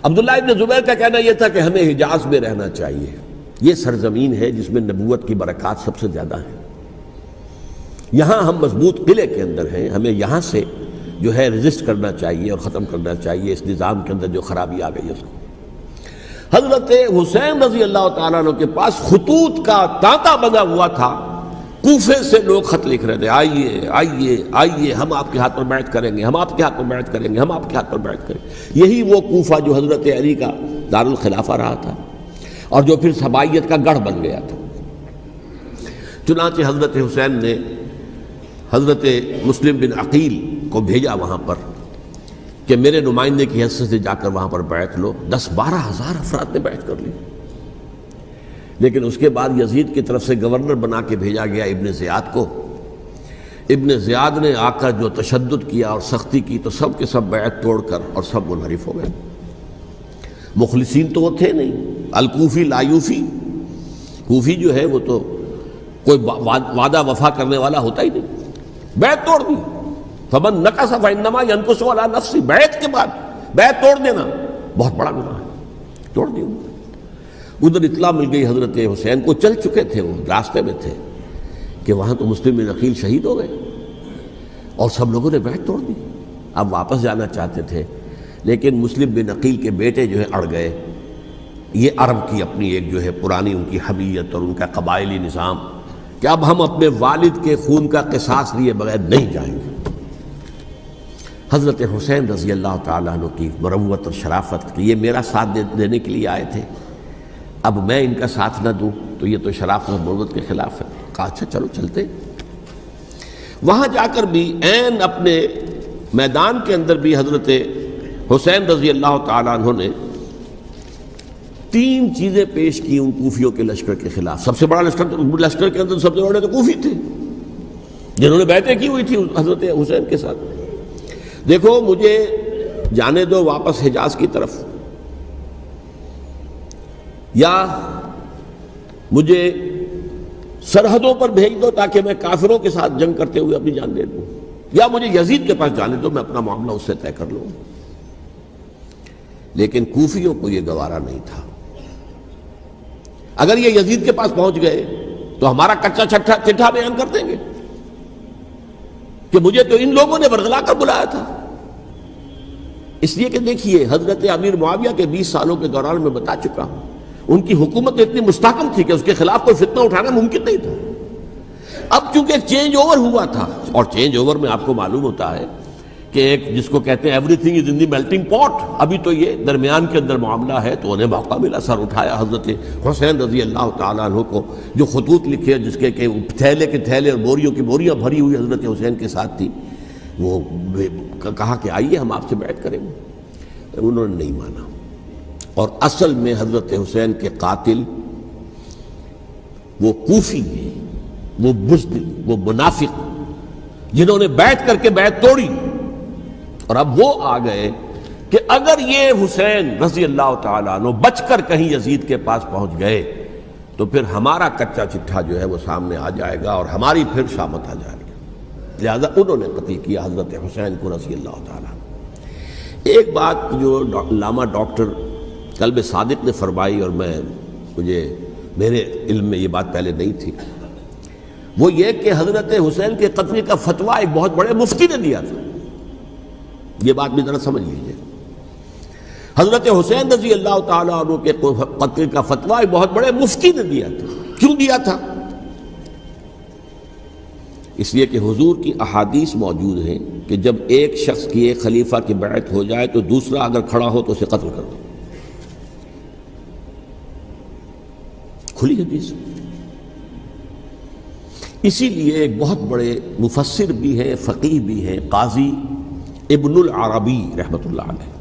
عبداللہ ابن زبیر کا کہنا یہ تھا کہ ہمیں حجاز میں رہنا چاہیے، یہ سرزمین ہے جس میں نبوت کی برکات سب سے زیادہ ہیں، یہاں ہم مضبوط قلعے کے اندر ہیں، ہمیں یہاں سے جو ہے رجسٹ کرنا چاہیے اور ختم کرنا چاہیے اس نظام کے اندر جو خرابی آ گئی ہے اس کو۔ حضرت حسین رضی اللہ تعالیٰ عنہ کے پاس خطوط کا تانتا بنا ہوا تھا، کوفے سے لوگ خط لکھ رہے تھے، آئیے آئیے آئیے، ہم آپ کے ہاتھ پر بیعت کریں گے، ہم آپ کے ہاتھ پر بیعت کریں گے، ہم آپ کے ہاتھ پر بیعت کریں گے۔ یہی وہ کوفہ جو حضرت علی کا دارالخلافہ رہا تھا اور جو پھر صبائیت کا گڑھ بن گیا تھا۔ چنانچہ حضرت حسین نے حضرت مسلم بن عقیل کو بھیجا وہاں پر کہ میرے نمائندے کی حیثیت سے جا کر وہاں پر بیعت لو۔ 10-12 ہزار افراد نے بیعت کر لی، لیکن اس کے بعد یزید کی طرف سے گورنر بنا کے بھیجا گیا ابن زیاد کو۔ ابن زیاد نے آ کر جو تشدد کیا اور سختی کی تو سب کے سب بیعت توڑ کر اور سب منحرف ہو گئے. مخلصین تو وہ تھے نہیں. الکوفی لایوفی، کوفی جو ہے وہ تو کوئی وعدہ وفا کرنے والا ہوتا ہی نہیں، بیعت توڑ دی. فمن نقص فانما ينقص على نفسه، بیعت کے بعد بیعت توڑ دینا بہت بڑا گناہ ہے، توڑ دی. ادھر اطلاع مل گئی حضرت حسین کو، چل چکے تھے وہ، راستے میں تھے کہ وہاں تو مسلم بن عقیل شہید ہو گئے اور سب لوگوں نے بیعت توڑ دی. اب واپس جانا چاہتے تھے لیکن مسلم بن عقیل کے بیٹے جو ہے اڑ گئے. یہ عرب کی اپنی ایک جو ہے پرانی ان کی حمیت اور ان کا قبائلی نظام کہ اب ہم اپنے والد کے خون کا قصاص لیے بغیر نہیں جائیں گے. حضرت حسین رضی اللہ تعالیٰ عنہ کی مروت اور شرافت کہ یہ میرا ساتھ دینے کے لیے آئے تھے، اب میں ان کا ساتھ نہ دوں تو یہ تو شرافت اور مروت کے خلاف ہے. کہا اچھا چلو چلتے. وہاں جا کر بھی عین اپنے میدان کے اندر بھی حضرت حسین رضی اللہ تعالیٰ عنہ نے 3 چیزیں پیش کی ان کوفیوں کے لشکر کے خلاف. سب سے بڑا لشکر کے اندر سب سے بڑے تو کوفی تھے جنہوں نے بیعتیں کی ہوئی تھی حضرت حسین کے ساتھ. دیکھو مجھے جانے دو واپس حجاز کی طرف، یا مجھے سرحدوں پر بھیج دو تاکہ میں کافروں کے ساتھ جنگ کرتے ہوئے اپنی جان دے دوں، یا مجھے یزید کے پاس جانے دو، میں اپنا معاملہ اس سے طے کر لوں. لیکن کوفیوں کو یہ گوارا نہیں تھا. اگر یہ یزید کے پاس پہنچ گئے تو ہمارا کچا چٹھا بیان کر دیں گے کہ مجھے تو ان لوگوں نے برگلا کر بلایا تھا. اس لیے کہ دیکھیے حضرت امیر معاویہ کے 20 سالوں کے دوران میں بتا چکا ہوں ان کی حکومت اتنی مستحکم تھی کہ اس کے خلاف کوئی فتنہ اٹھانا ممکن نہیں تھا. اب چونکہ چینج اوور ہوا تھا، اور چینج اوور میں آپ کو معلوم ہوتا ہے کہ ایک جس کو کہتے ہیں every thing is in the melting پاٹ، ابھی تو یہ درمیان کے اندر معاملہ ہے. تو انہیں موقع ملا، سر اٹھایا حضرت حسین رضی اللہ تعالیٰ عنہ کو، جو خطوط لکھے جس کے کہ تھیلے کے تھیلے اور بوریوں کی بوریاں بھری ہوئی حضرت حسین کے ساتھ تھی. وہ کہا کہ آئیے ہم آپ سے بیعت کریں گے. انہوں نے نہیں مانا. اور اصل میں حضرت حسین کے قاتل وہ کوفی ہیں، وہ بزدل، وہ منافق جنہوں نے بیعت کر کے بیعت توڑی. اور اب وہ آ گئے کہ اگر یہ حسین رضی اللہ تعالیٰ عنہ بچ کر کہیں یزید کے پاس پہنچ گئے تو پھر ہمارا کچا چٹھا جو ہے وہ سامنے آ جائے گا اور ہماری پھر شامت آ جائے گی. لہذا انہوں نے قتل کیا حضرت حسین کو رضی اللہ تعالیٰ. ایک بات جو علامہ ڈاکٹر قلب صادق نے فرمائی، اور میرے علم میں یہ بات پہلے نہیں تھی، وہ یہ کہ حضرت حسین کے قتل کا فتویٰ ایک بہت بڑے مفتی نے دیا تھا. یہ بات بھی ذرا سمجھ لیجیے. حضرت حسین رضی اللہ تعالیٰ عنہ کے قتل کا فتویٰ ایک بہت بڑے مفتی نے دیا تھا. کیوں دیا تھا؟ اس لیے کہ حضور کی احادیث موجود ہیں کہ جب ایک شخص کی ایک خلیفہ کی بیعت ہو جائے تو دوسرا اگر کھڑا ہو تو اسے قتل کر دو. کھلی حدیث. اسی لیے ایک بہت بڑے مفسر بھی ہیں، فقیہ بھی ہیں، قاضی ابن العربی رحمۃ اللہ علیہ.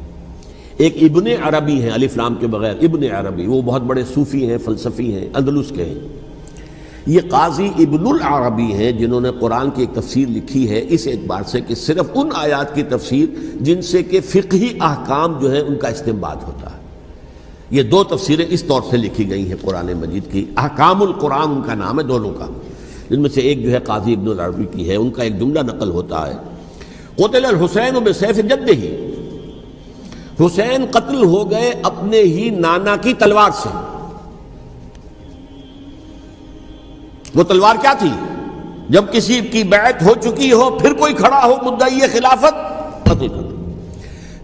ایک ابن عربی ہیں الف لام کے بغیر، ابن عربی، وہ بہت بڑے صوفی ہیں، فلسفی ہیں، اندلس کے ہیں. یہ قاضی ابن العربی ہیں جنہوں نے قرآن کی ایک تفسیر لکھی ہے اس اعتبار سے کہ صرف ان آیات کی تفسیر جن سے کہ فقہی احکام جو ہیں ان کا استنباط ہوتا ہے. یہ 2 تفسیریں اس طور سے لکھی گئی ہیں قرآن مجید کی. احکام القرآن ان کا نام ہے دونوں کا، جن میں سے ایک جو ہے قاضی ابن العربی کی ہے. ان کا ایک جملہ نقل ہوتا ہے، قتل الحسین بسیف جدہ، حسین قتل ہو گئے اپنے ہی نانا کی تلوار سے. وہ تلوار کیا تھی؟ جب کسی کی بیعت ہو چکی ہو پھر کوئی کھڑا ہو مدعی خلافت، قتل کر دو.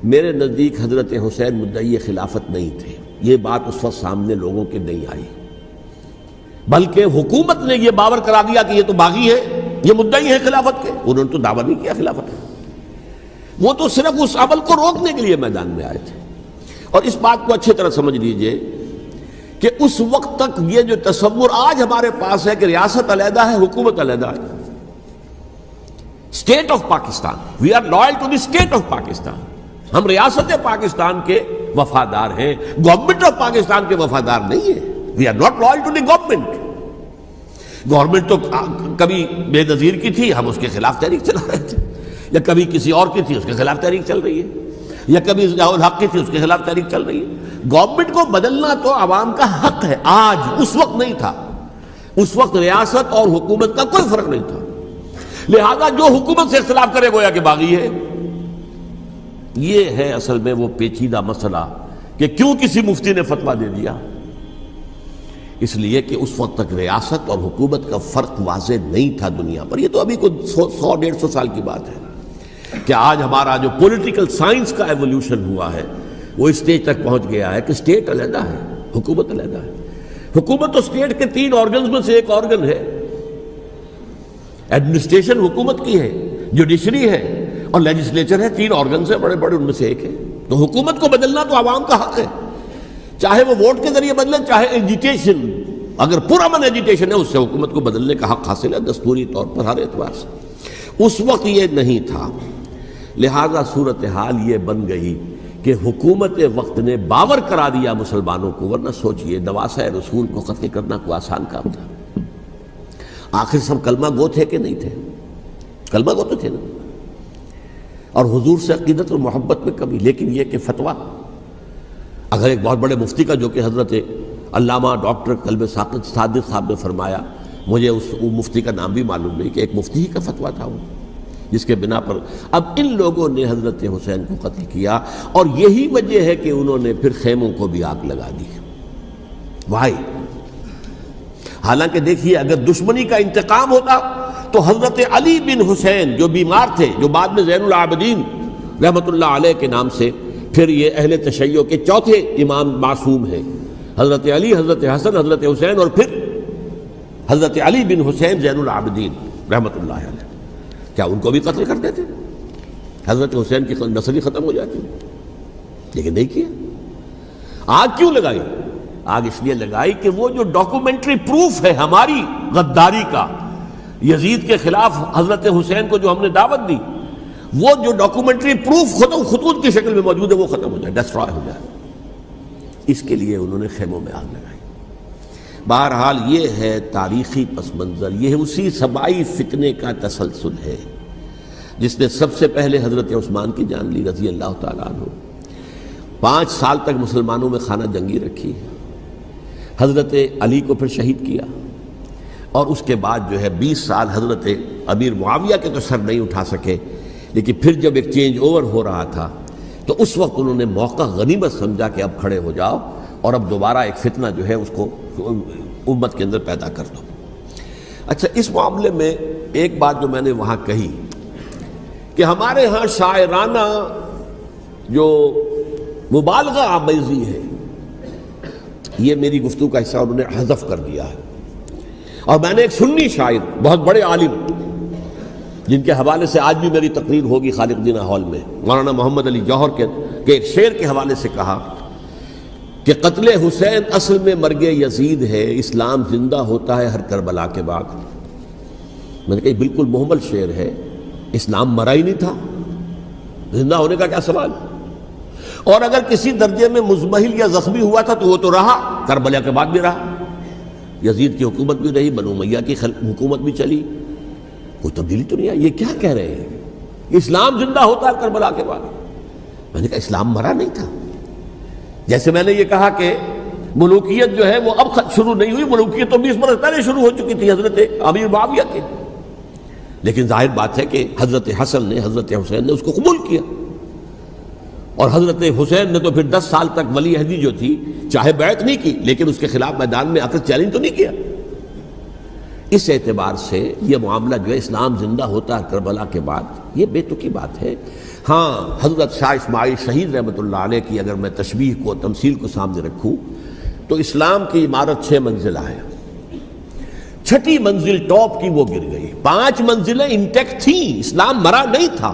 میرے نزدیک حضرت حسین مدعی خلافت نہیں تھے. یہ بات اس وقت سامنے لوگوں کے نہیں آئی، بلکہ حکومت نے یہ باور کرا دیا کہ یہ تو باغی ہے، یہ مدعی ہے خلافت کے. انہوں نے تو دعویٰ نہیں کیا خلافت کا، وہ تو صرف اس عمل کو روکنے کے لیے میدان میں آئے تھے. اور اس بات کو اچھی طرح سمجھ لیجئے کہ اس وقت تک یہ جو تصور آج ہمارے پاس ہے کہ ریاست علیحدہ ہے، حکومت علیحدہ ہے، state of Pakistan, we are loyal to the state of Pakistan, ہم ریاست پاکستان کے وفادار ہیں، گورنمنٹ آف پاکستان کے وفادار نہیں ہیں. We are not loyal to the government. Government تو کبھی بے نظیر کی تھی، ہم اس کے خلاف تحریک چلا رہے تھے، یا کبھی کسی اور کی تھی اس کے خلاف تحریک چل رہی ہے، یا کبھی ضیاء الحق کی تھی اس کے خلاف تحریک چل رہی ہے۔ گورنمنٹ کو بدلنا تو عوام کا حق ہے، آج، اس وقت نہیں تھا۔ اس وقت ریاست اور حکومت کا کوئی فرق نہیں تھا، لہذا جو حکومت سے اختلاف کرے گویا کہ باغی ہے۔ یہ ہے اصل میں وہ پیچیدہ مسئلہ کہ کیوں کسی مفتی نے فتویٰ دے دیا، اس لیے کہ اس وقت تک ریاست اور حکومت کا فرق واضح نہیں تھا دنیا پر۔ یہ تو ابھی کوئی 100-150 سال کی بات ہے کہ آج ہمارا جو پولیٹیکل سائنس کا ایولیوشن ہوا ہے وہ اس اسٹیج تک پہنچ گیا ہے کہ اسٹیٹ علیحدہ ہے، حکومت علیحدہ ہے۔ حکومت تو اسٹیٹ کے 3 آرگنز میں سے ایک آرگن ہے، ایڈمنسٹریشن حکومت کی ہے، جوڈیشری ہے اور لیجسلیچر ہے، 3 آرگنز ہیں بڑے بڑے، ان میں سے ایک ہے۔ تو حکومت کو بدلنا تو عوام کا حق ہے، چاہے وہ ووٹ کے ذریعے بدلیں، چاہے ایجیٹیشن، اگر پرامن ایجیٹیشن ہے اس سے حکومت کو بدلنے کا حق حاصل ہے دستوری طور پر ہر اعتبار سے۔ اس وقت یہ نہیں تھا، لہذا صورتحال یہ بن گئی کہ حکومت وقت نے باور کرا دیا مسلمانوں کو، ورنہ سوچئے نواسۂ رسول کو قتل کرنا کوئی آسان کام تھا؟ آخر سب کلمہ گو تھے کہ نہیں تھے؟ کلمہ گو تو تھے نا، اور حضور سے عقیدت اور محبت میں کمی، لیکن یہ کہ فتویٰ اگر ایک بہت بڑے مفتی کا، جو کہ حضرت علامہ ڈاکٹر قلب صادق صاحب نے فرمایا، مجھے اس مفتی کا نام بھی معلوم نہیں، کہ ایک مفتی ہی کا فتویٰ تھا وہ، جس کے بنا پر اب ان لوگوں نے حضرت حسین کو قتل کیا، اور یہی وجہ ہے کہ انہوں نے پھر خیموں کو بھی آگ لگا دی۔ وائی؟ حالانکہ دیکھیے اگر دشمنی کا انتقام ہوتا تو حضرت علی بن حسین جو بیمار تھے، جو بعد میں زین العابدین رحمت اللہ علیہ کے نام سے پھر یہ اہل تشیع کے چوتھے امام معصوم ہیں، حضرت علی، حضرت حسن، حضرت حسین، اور پھر حضرت علی بن حسین زین العابدین رحمت اللہ علیہ، کیا ان کو بھی قتل کر دیتے؟ حضرت حسین کی نسل ہی ختم ہو جاتی، لیکن نہیں کیا۔ آگ کیوں لگائی؟ آگ اس لیے لگائی کہ وہ جو ڈاکومنٹری پروف ہے ہماری غداری کا یزید کے خلاف حضرت حسین کو جو ہم نے دعوت دی، وہ جو ڈاکومنٹری پروف خطوط کی شکل میں موجود ہے وہ ختم ہو جائے، ڈسٹرائے ہو جائے۔ اس کے لیے انہوں نے خیموں میں آگ لگائی۔ بہرحال یہ ہے تاریخی پس منظر، یہ اسی سبائی فتنے کا تسلسل ہے جس نے سب سے پہلے حضرت عثمان کی جان لی رضی اللہ تعالیٰ عنہ۔ 5 سال تک مسلمانوں میں خانہ جنگی رکھی، حضرت علی کو پھر شہید کیا، اور اس کے بعد جو ہے 20 سال حضرت امیر معاویہ کے تو سر نہیں اٹھا سکے، لیکن پھر جب ایک چینج اوور ہو رہا تھا تو اس وقت انہوں نے موقع غنیمت سمجھا کہ اب کھڑے ہو جاؤ اور اب دوبارہ ایک فتنہ جو ہے اس کو امت کے اندر پیدا کر دو۔ اچھا، اس معاملے میں ایک بات جو میں نے وہاں کہی کہ ہمارے ہاں شاعرانہ جو مبالغہ آمیزی ہے، یہ میری گفتگو کا حصہ انہوں نے حذف کر دیا ہے، اور میں نے ایک سنی شاعر، بہت بڑے عالم، جن کے حوالے سے آج بھی میری تقریر ہوگی خالق دینہ ہال میں، مولانا محمد علی جوہر کے ایک شعر کے حوالے سے کہا کہ قتل حسین اصل میں مرگ یزید ہے، اسلام زندہ ہوتا ہے ہر کربلا کے بعد۔ میں نے کہا بالکل محمل شعر ہے، اسلام مرا ہی نہیں تھا، زندہ ہونے کا کیا سوال؟ اور اگر کسی درجے میں مزمحل یا زخمی ہوا تھا تو وہ تو رہا، کربلا کے بعد بھی رہا، یزید کی حکومت بھی رہی، بنو امیہ کی حکومت بھی چلی، کوئی تبدیلی تو نہیں آئی۔ یہ کیا کہہ رہے ہیں؟ اسلام زندہ ہوتا ہے کربلا کے بعد؟ میں نے کہا اسلام مرا نہیں تھا۔ جیسے میں نے یہ کہا کہ ملوکیت جو ہے وہ اب شروع نہیں ہوئی، ملوکیت تو 20 برس پہلے شروع ہو چکی تھی حضرت امیر معاویہ کے، لیکن ظاہر بات ہے کہ حضرت حسن نے، حضرت حسین نے اس کو قبول کیا، اور حضرت حسین نے تو پھر 10 سال تک ولی عہدی جو تھی چاہے بیعت نہیں کی، لیکن اس کے خلاف میدان میں آ کر چیلنج تو نہیں کیا۔ اس اعتبار سے یہ معاملہ جو ہے اسلام زندہ ہوتا ہے کربلا کے بعد، یہ بے تکی بات ہے۔ ہاں، حضرت شاہ اسماعیل شہید رحمۃ اللہ علیہ کی اگر میں تشبیہ کو، تمثیل کو سامنے رکھوں تو اسلام کی عمارت 6 منزلہ ہے، 6ٹھی منزل ٹاپ کی وہ گر گئی، 5 منزلیں انٹیکٹ تھیں، اسلام مرا نہیں تھا۔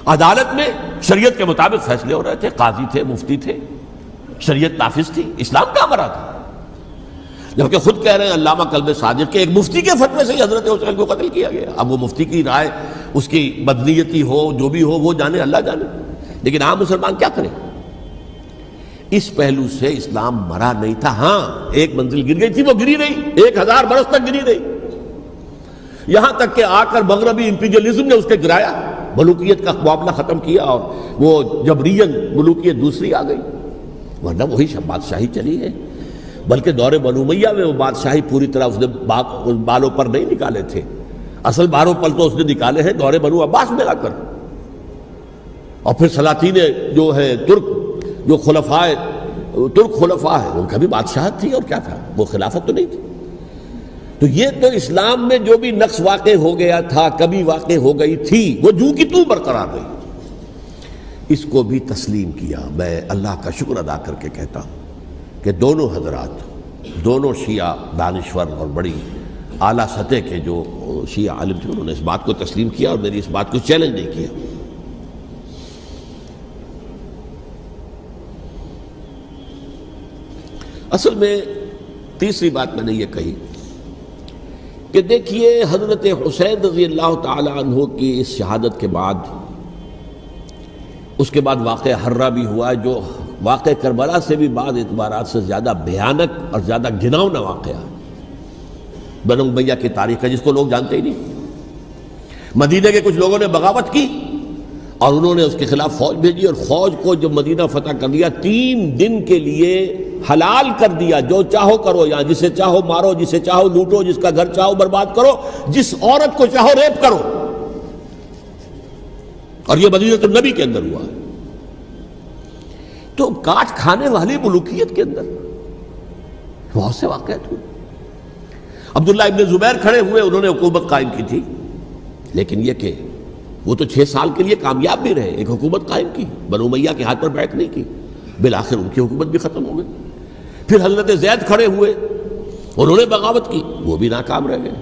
عدالت میں شریعت کے مطابق فیصلے ہو رہے تھے، قاضی تھے، مفتی تھے، شریعت نافذ تھی، اسلام کہاں مرا تھا؟ جبکہ خود کہہ رہے ہیں علامہ قلب صادق کہ ایک مفتی کے فتوے سے ہی حضرت حسین کو قتل کیا گیا۔ اب وہ مفتی کی رائے، اس کی بدنیتی ہو، جو بھی ہو، وہ جانے، اللہ جانے، لیکن عام مسلمان کیا کرے؟ اس پہلو سے اسلام مرا نہیں تھا. ہاں ایک منزل گر گئی تھی، وہ گری رہی، 1000 برس تک گری رہی، یہاں تک کہ آ کر مغربی امپیریلزم نے اس کے گرایا، ملوکیت کا معاملہ ختم کیا اور وہ جبرین ملوکیت دوسری آ گئی. ورنہ وہی بادشاہی چلی ہے. بلکہ دور بنو امیہ میں وہ بادشاہی پوری طرح اس نے بالوں پر نہیں نکالے تھے، اصل باروں پر تو اس نے نکالے ہیں دور بنو عباس میں آ کر. اور پھر سلاطین جو ہے ترک، جو ترک خلفاء ہیں، ان کا بھی بادشاہت تھی اور کیا تھا، وہ خلافت تو نہیں تھی. تو یہ تو اسلام میں جو بھی نقص واقع ہو گیا تھا، کبھی واقع ہو گئی تھی، وہ جو کی تو برقرار رہی. اس کو بھی تسلیم کیا. میں اللہ کا شکر ادا کر کے کہتا ہوں کہ دونوں حضرات، دونوں شیعہ دانشور اور بڑی اعلیٰ سطح کے جو شیعہ عالم تھے، انہوں نے اس بات کو تسلیم کیا اور میری اس بات کو چیلنج نہیں کیا. اصل میں تیسری بات میں نے یہ کہی کہ دیکھیے حضرت حسین رضی اللہ تعالی عنہ کی اس شہادت کے بعد، اس کے بعد واقعہ حرہ بھی ہوا، جو واقعہ کربلا سے بھی بعض اعتبارات سے زیادہ بھیانک اور زیادہ گھناؤنا واقعہ ہے بنو امیہ کی تاریخ ہے، جس کو لوگ جانتے ہی نہیں. مدینہ کے کچھ لوگوں نے بغاوت کی اور انہوں نے اس کے خلاف فوج بھیجی، اور فوج کو جب مدینہ فتح کر لیا 3 دن کے لیے حلال کر دیا، جو چاہو کرو، یہاں جسے چاہو مارو، جسے چاہو لوٹو، جس کا گھر چاہو برباد کرو، جس عورت کو چاہو ریپ کرو. اور یہ مدینہ النبی کے اندر ہوا. تو کاٹ کھانے والی ملوکیت کے اندر بہت سے واقعات ہوئے. عبداللہ ابن زبیر کھڑے ہوئے، انہوں نے حکومت قائم کی تھی، لیکن یہ کہ وہ تو 6 سال کے لیے کامیاب بھی رہے، ایک حکومت قائم کی، بنو امیہ کے ہاتھ پر بیعت نہیں کی، بالآخر ان کی حکومت بھی ختم ہو گئی. پھر حضرت زید کھڑے ہوئے، انہوں نے بغاوت کی، وہ بھی ناکام رہ گئے.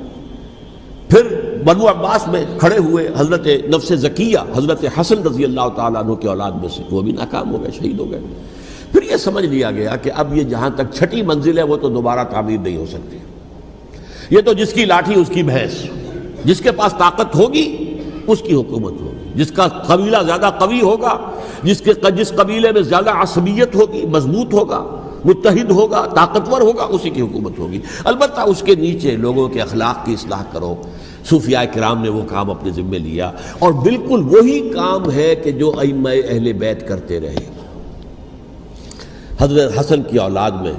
پھر بنو عباس میں کھڑے ہوئے حضرت نفس زکیہ، حضرت حسن رضی اللہ تعالیٰ عنہ کے اولاد میں سے، وہ بھی ناکام ہو گئے، شہید ہو گئے. پھر یہ سمجھ لیا گیا کہ اب یہ جہاں تک 6ٹھی منزل ہے وہ تو دوبارہ تعمیر نہیں ہو سکتی. یہ تو جس کی لاٹھی اس کی بھینس، جس کے پاس طاقت ہوگی اس کی حکومت ہوگی، جس کا قبیلہ زیادہ قوی ہوگا، جس قبیلے میں زیادہ عصبیت ہوگی، مضبوط ہوگا، متحد ہوگا، طاقتور ہوگا، اسی کی حکومت ہوگی. البتہ اس کے نیچے لوگوں کے اخلاق کی اصلاح کرو. صوفیاء کرام نے وہ کام اپنے ذمے لیا، اور بالکل وہی کام ہے کہ جو ائمہ اہل بیت کرتے رہے. حضرت حسن کی اولاد میں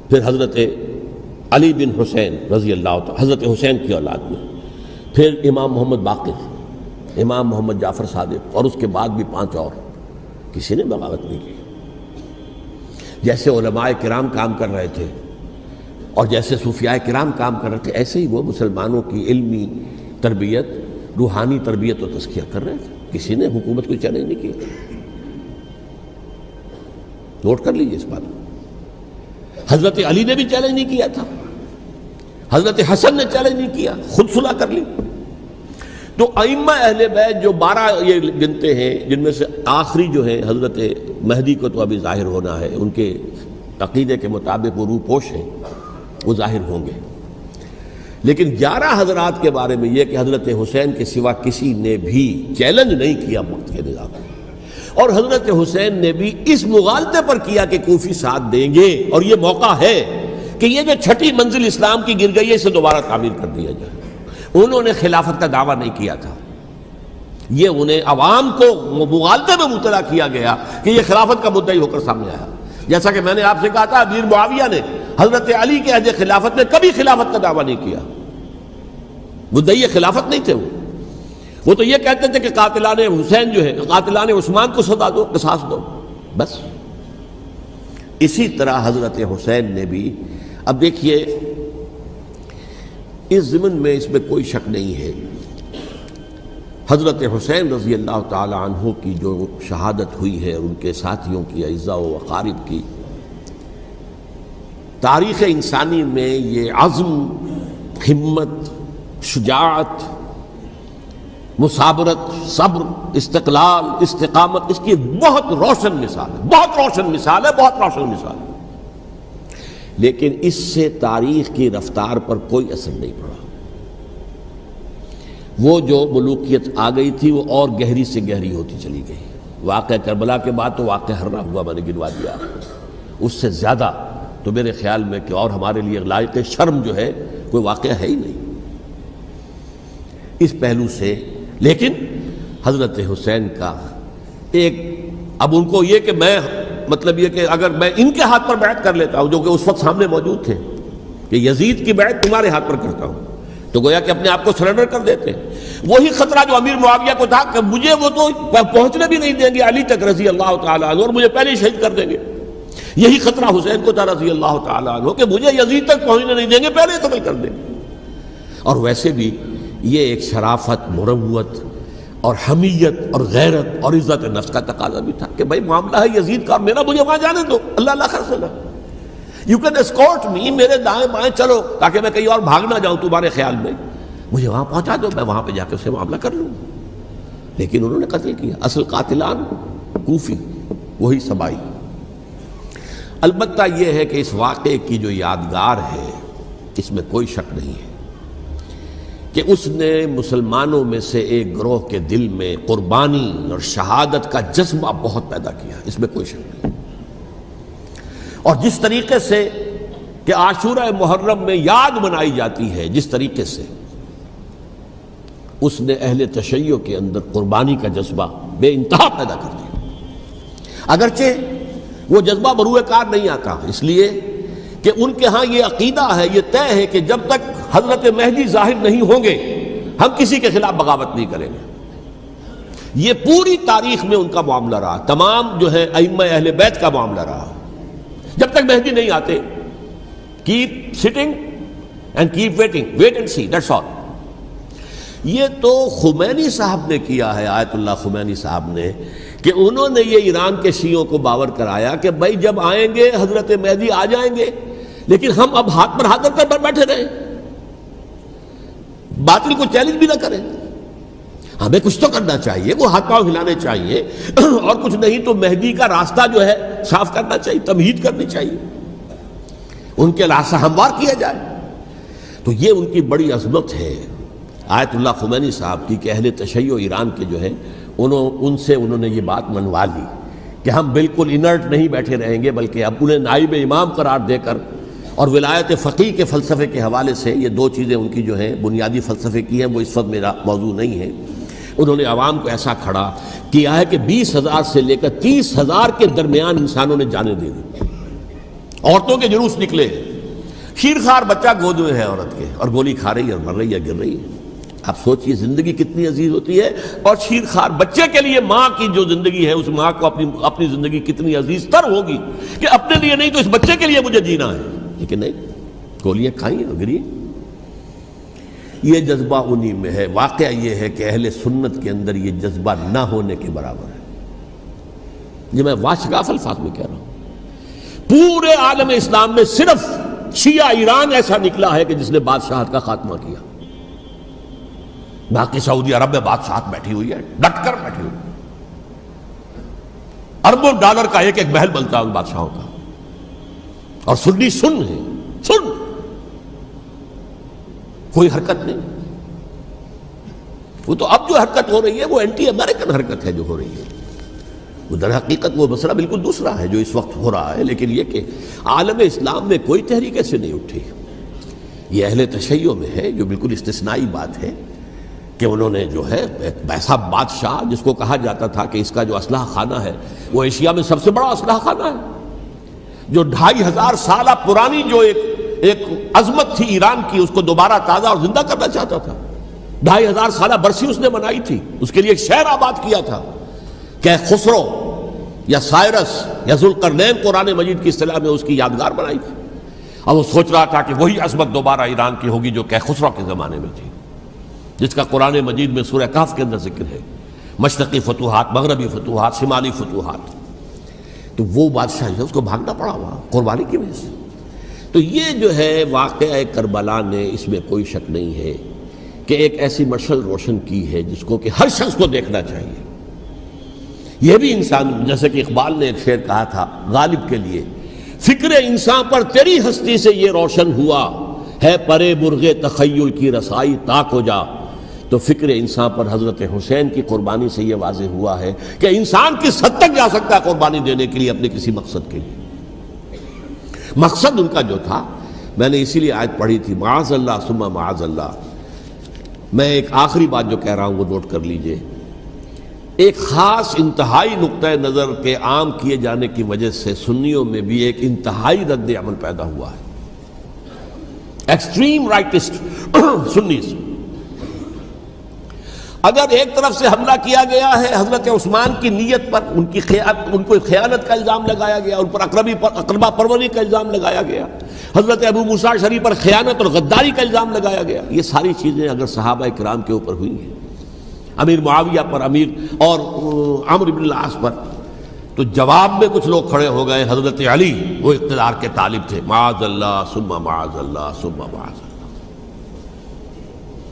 پھر حضرت علی بن حسین رضی اللہ تعالی، حضرت حسین کی اولاد میں پھر امام محمد باقر، امام محمد جعفر صادق، اور اس کے بعد بھی 5 اور. کسی نے بغاوت نہیں کی. جیسے علماء کرام کام کر رہے تھے اور جیسے صوفیاء کرام کام کر رہے تھے، ایسے ہی وہ مسلمانوں کی علمی تربیت، روحانی تربیت و تزکیہ کر رہے تھے. کسی نے حکومت کو چیلنج نہیں کیا. نوٹ کر لیجیے اس بات کو. حضرت علی نے بھی چیلنج نہیں کیا تھا، حضرت حسن نے چیلنج نہیں کیا، خود صلح کر لی. تو ائمہ اہل بیت جو 12 یہ گنتے ہیں، جن میں سے آخری جو ہے حضرت مہدی کو تو ابھی ظاہر ہونا ہے، ان کے عقیدے کے مطابق وہ روح پوش ہیں، وہ ظاہر ہوں گے. لیکن 11 حضرات کے بارے میں یہ کہ حضرت حسین کے سوا کسی نے بھی چیلنج نہیں کیا وقت کے نظام کو. اور حضرت حسین نے بھی اس مغالطے پر کیا کہ کوفی ساتھ دیں گے، اور یہ موقع ہے کہ یہ جو 6ٹھی منزل اسلام کی گر گئی ہے، اسے دوبارہ تعمیر کر دیا جائے. انہوں نے خلافت کا دعویٰ نہیں کیا تھا، یہ انہیں عوام کو مغالطے میں مبتلا کیا گیا کہ یہ خلافت کا مدعی ہو کر سامنے آیا. جیسا کہ میں نے آپ سے کہا تھا، امیر معاویہ نے حضرت علی کے عہد خلافت میں کبھی خلافت کا دعویٰ نہیں کیا. مدعی خلافت نہیں تھے وہ تو یہ کہتے تھے کہ قاتلان حسین جو ہے، قاتلان عثمان کو سزا دو، قصاص دو، بس. اسی طرح حضرت حسین نے بھی. اب دیکھیے اس ضمن میں اس میں کوئی شک نہیں ہے، حضرت حسین رضی اللہ تعالی عنہ کی جو شہادت ہوئی ہے، ان کے ساتھیوں کی، اعزاء و اقارب کی، تاریخ انسانی میں یہ عزم، ہمت، شجاعت، مثابرت، صبر، استقلال، استقامت، اس کی بہت روشن مثال ہے، بہت روشن مثال ہے، بہت روشن مثال ہے. لیکن اس سے تاریخ کی رفتار پر کوئی اثر نہیں پڑا. وہ جو ملوکیت آ گئی تھی وہ اور گہری سے گہری ہوتی چلی گئی. واقعہ کربلا کے بعد تو واقعہ ہررا ہوا میں نے گنوا دیا، اس سے زیادہ تو میرے خیال میں کہ اور ہمارے لیے لائق شرم جو ہے کوئی واقعہ ہے ہی نہیں اس پہلو سے۔ لیکن حضرت حسین کا ایک، اب ان کو یہ کہ میں مطلب یہ کہ اگر میں ان کے ہاتھ پر بیعت کر لیتا ہوں جو کہ اس وقت سامنے موجود تھے کہ یزید کی بیعت تمہارے ہاتھ پر کرتا ہوں، تو گویا کہ اپنے آپ کو سرنڈر کر دیتے۔ وہی خطرہ جو امیر معاویہ کو تھا کہ مجھے وہ تو پہنچنے بھی نہیں دیں گے علی تک رضی اللہ تعالیٰ عنہ، اور مجھے پہلے ہی شہید کر دیں گے، یہی خطرہ حسین کو تھا رضی اللہ تعالیٰ عنہ کہ مجھے یزید تک پہنچنے نہیں دیں گے، پہلے قتل کر دیں گے۔ اور ویسے بھی یہ ایک شرافت، مروت اور حمیت اور غیرت اور عزت نفس کا تقاضا بھی تھا کہ بھائی معاملہ ہے یزید کا، میرا مجھے وہاں جانے دو، اللہ اللہ خرچ، یو کین اسکورٹ می، میرے دائیں بائیں چلو تاکہ میں کہیں اور بھاگ نہ جاؤں تمہارے خیال میں، مجھے وہاں پہنچا دو، میں وہاں پہ جا کے اسے معاملہ کر لوں۔ لیکن انہوں نے قتل کیا، اصل قاتلان کوفی، وہی سبائی۔ البتہ یہ ہے کہ اس واقعے کی جو یادگار ہے اس میں کوئی شک نہیں ہے کہ اس نے مسلمانوں میں سے ایک گروہ کے دل میں قربانی اور شہادت کا جذبہ بہت پیدا کیا، اس میں کوئی شک نہیں۔ اور جس طریقے سے کہ عاشورہ محرم میں یاد منائی جاتی ہے، جس طریقے سے اس نے اہل تشیع کے اندر قربانی کا جذبہ بے انتہا پیدا کر دیا، اگرچہ وہ جذبہ بروئے کار نہیں آتا، اس لیے کہ ان کے ہاں یہ عقیدہ ہے، یہ طے ہے کہ جب تک حضرت مہدی ظاہر نہیں ہوں گے ہم کسی کے خلاف بغاوت نہیں کریں گے۔ یہ پوری تاریخ میں ان کا معاملہ رہا، تمام جو ہے ائمہ اہل بیت کا معاملہ رہا، جب تک مہدی نہیں آتے keep sitting and keep waiting, wait and see, that's all. یہ تو خمینی صاحب نے کیا ہے، آیت اللہ خمینی صاحب نے، کہ انہوں نے یہ ایران کے شیعوں کو باور کرایا کہ بھائی جب آئیں گے حضرت مہدی آ جائیں گے، لیکن ہم اب ہاتھ پر ہاتھ رکھ کر بیٹھے رہیں، باطل کو چیلنج بھی نہ کریں، ہمیں کچھ تو کرنا چاہیے، وہ ہاتھ پاؤں ہلانے چاہیے، اور کچھ نہیں تو مہدی کا راستہ جو ہے صاف کرنا چاہیے، تمہید کرنی چاہیے، ان کے راستہ ہموار کیا جائے۔ تو یہ ان کی بڑی عظمت ہے آیت اللہ خمینی صاحب کی کہ اہل تشیع ایران کے جو ہے ان سے انہوں نے یہ بات منوا لی کہ ہم بالکل انرٹ نہیں بیٹھے رہیں گے، بلکہ اب انہیں نائب امام قرار دے کر اور ولایت فقیہ کے فلسفے کے حوالے سے، یہ دو چیزیں ان کی جو ہیں بنیادی فلسفے کی ہیں، وہ اس وقت میرا موضوع نہیں ہے، انہوں نے عوام کو ایسا کھڑا کیا ہے کہ 20,000 سے لے کر 30,000 کے درمیان انسانوں نے جانیں دے دی، عورتوں کے جلوس نکلے، شیرخوار بچہ گود میں ہے عورت کے اور گولی کھا رہی ہے اور مر رہی ہے، گر رہی ہے۔ آپ سوچئے زندگی کتنی عزیز ہوتی ہے، اور شیرخوار بچے کے لیے ماں کی جو زندگی ہے، اس ماں کو اپنی زندگی کتنی عزیز تر ہوگی کہ اپنے لیے نہیں تو اس بچے کے لیے مجھے جینا ہے، لیکن نہیں، گولیاں کھائیں اور گری۔ یہ جذبہ انہی میں ہے۔ واقعہ یہ ہے کہ اہل سنت کے اندر یہ جذبہ نہ ہونے کے برابر ہے، یہ میں واشگاف الفاظ میں کہہ رہا ہوں۔ پورے عالم اسلام میں صرف شیعہ ایران ایسا نکلا ہے کہ جس نے بادشاہت کا خاتمہ کیا، باقی سعودی عرب میں بادشاہت بیٹھی ہوئی ہے، ڈٹ کر بیٹھی ہوئی، اربوں ڈالر کا ایک ایک محل بنتا ہے ان بادشاہوں کا، اور سنی سن ہے، سن، کوئی حرکت نہیں۔ وہ تو اب جو حرکت ہو رہی ہے وہ اینٹی امریکن حرکت ہے جو ہو رہی ہے، وہ در حقیقت وہ مسئلہ بالکل دوسرا ہے جو اس وقت ہو رہا ہے، لیکن یہ کہ عالم اسلام میں کوئی تحریک ایسے نہیں اٹھی۔ یہ اہل تشیع میں ہے جو بالکل استثنائی بات ہے کہ انہوں نے جو ہے ایسا بادشاہ جس کو کہا جاتا تھا کہ اس کا جو اسلحہ خانہ ہے وہ ایشیا میں سب سے بڑا اسلحہ خانہ ہے، جو 2500 سالہ پرانی جو ایک عظمت تھی ایران کی، اس کو دوبارہ تازہ اور زندہ کرنا چاہتا تھا۔ 2500 سالہ برسی اس نے منائی تھی، اس کے لیے ایک شہر آباد کیا تھا کہ خسرو یا سائرس یا ذوالقرنین قرآن مجید کی اصطلاح میں اس کی یادگار بنائی تھی، اور وہ سوچ رہا تھا کہ وہی عظمت دوبارہ ایران کی ہوگی جو کہ خسرو کے زمانے میں تھی، جس کا قرآن مجید میں سورہ کہف کے اندر ذکر ہے، مشرقی فتوحات، مغربی فتوحات، شمالی فتوحات۔ تو وہ بادشاہ ہے، اس کو بھاگنا پڑا وہاں قربانی کی وجہ سے۔ تو یہ جو ہے واقعہ کربلا نے، اس میں کوئی شک نہیں ہے کہ ایک ایسی مشعل روشن کی ہے جس کو کہ ہر شخص کو دیکھنا چاہیے۔ یہ بھی انسان، جیسے کہ اقبال نے ایک شعر کہا تھا غالب کے لیے، فکر انسان پر تیری ہستی سے یہ روشن ہوا ہے، پرے مرغ تخیل کی رسائی تاک ہو جا، تو فکر انسان پر حضرت حسین کی قربانی سے یہ واضح ہوا ہے کہ انسان کس حد تک جا سکتا ہے قربانی دینے کے لیے اپنے کسی مقصد کے لیے۔ مقصد ان کا جو تھا، میں نے اسی لیے آیت پڑھی تھی، معاذ اللہ ثم معاذ اللہ۔ میں ایک آخری بات جو کہہ رہا ہوں وہ نوٹ کر لیجئے، ایک خاص انتہائی نقطۂ نظر کے عام کیے جانے کی وجہ سے سنیوں میں بھی ایک انتہائی رد عمل پیدا ہوا ہے، ایکسٹریم رائٹسٹ سنیز۔ اگر ایک طرف سے حملہ کیا گیا ہے حضرت عثمان کی نیت پر، ان کو خیانت کا الزام لگایا گیا، ان پر اقربا پروری کا الزام لگایا گیا، حضرت ابو موسیٰ شریف پر خیانت اور غداری کا الزام لگایا گیا، یہ ساری چیزیں اگر صحابہ کرام کے اوپر ہوئی ہیں، امیر معاویہ پر، امیر اور عمرو بن العاص پر، تو جواب میں کچھ لوگ کھڑے ہو گئے، حضرت علی وہ اقتدار کے طالب تھے، معاذ اللہ ثم معاذ اللہ ثم معاذ اللہ۔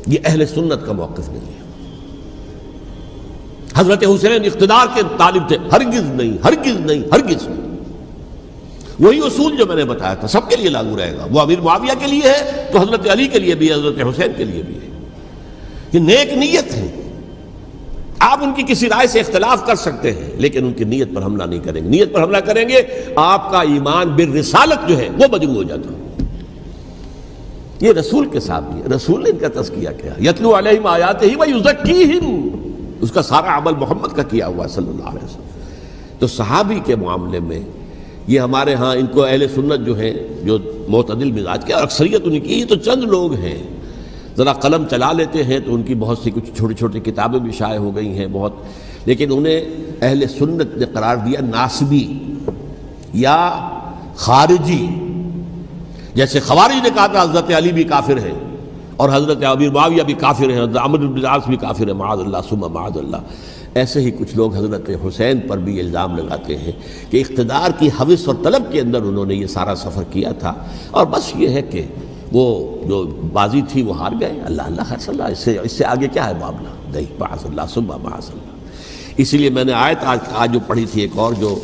یہ اہل سنت کا موقف نہیں ہے۔ حضرت حسین اقتدار کے طالب تھے، ہرگز نہیں، ہرگز نہیں، ہرگز نہیں۔ وہی اصول جو میں نے بتایا تھا سب کے لیے لاگو رہے گا، وہ امیر معاویہ کے لیے ہے تو حضرت علی کے لیے بھی ہے، حضرت حسین کے لیے بھی ہے۔ یہ نیک نیت ہے، آپ ان کی کسی رائے سے اختلاف کر سکتے ہیں لیکن ان کی نیت پر حملہ نہیں کریں گے۔ نیت پر حملہ کریں گے آپ کا ایمان بالرسالت جو ہے وہ مجروح ہو جاتا ہے۔ یہ رسول کے ساتھ بھی ہے، رسول نے ان کا تزکیہ کیا، یتلو علیہم آیاتہ ویزکیہم، اس کا سارا عمل محمد کا کیا ہوا ہے صلی اللہ علیہ وسلم۔ تو صحابی کے معاملے میں یہ ہمارے ہاں ان کو اہل سنت جو ہیں، جو معتدل مزاج کے، اور اکثریت ان کی، یہ تو چند لوگ ہیں، ذرا قلم چلا لیتے ہیں تو ان کی بہت سی کچھ چھوٹی چھوٹی کتابیں بھی شائع ہو گئی ہیں بہت، لیکن انہیں اہل سنت نے قرار دیا ناسبی یا خارجی۔ جیسے خوارج نے کہا تھا حضرت علی بھی کافر ہیں اور حضرت امیر معاویہ بھی کافر ہیں، حضرت عمرو بن العاص بھی کافر ہیں، معاذ اللہ ثم معاذ اللہ۔ ایسے ہی کچھ لوگ حضرت حسین پر بھی الزام لگاتے ہیں کہ اقتدار کی ہوس اور طلب کے اندر انہوں نے یہ سارا سفر کیا تھا، اور بس یہ ہے کہ وہ جو بازی تھی وہ ہار گئے، اللہ اللہ خیر صلی اللہ، اس سے آگے کیا ہے معاملہ، نہیں، معاذ اللہ ثم معاذ اللہ۔ اسی لیے میں نے آیت آج جو پڑھی تھی ایک اور جو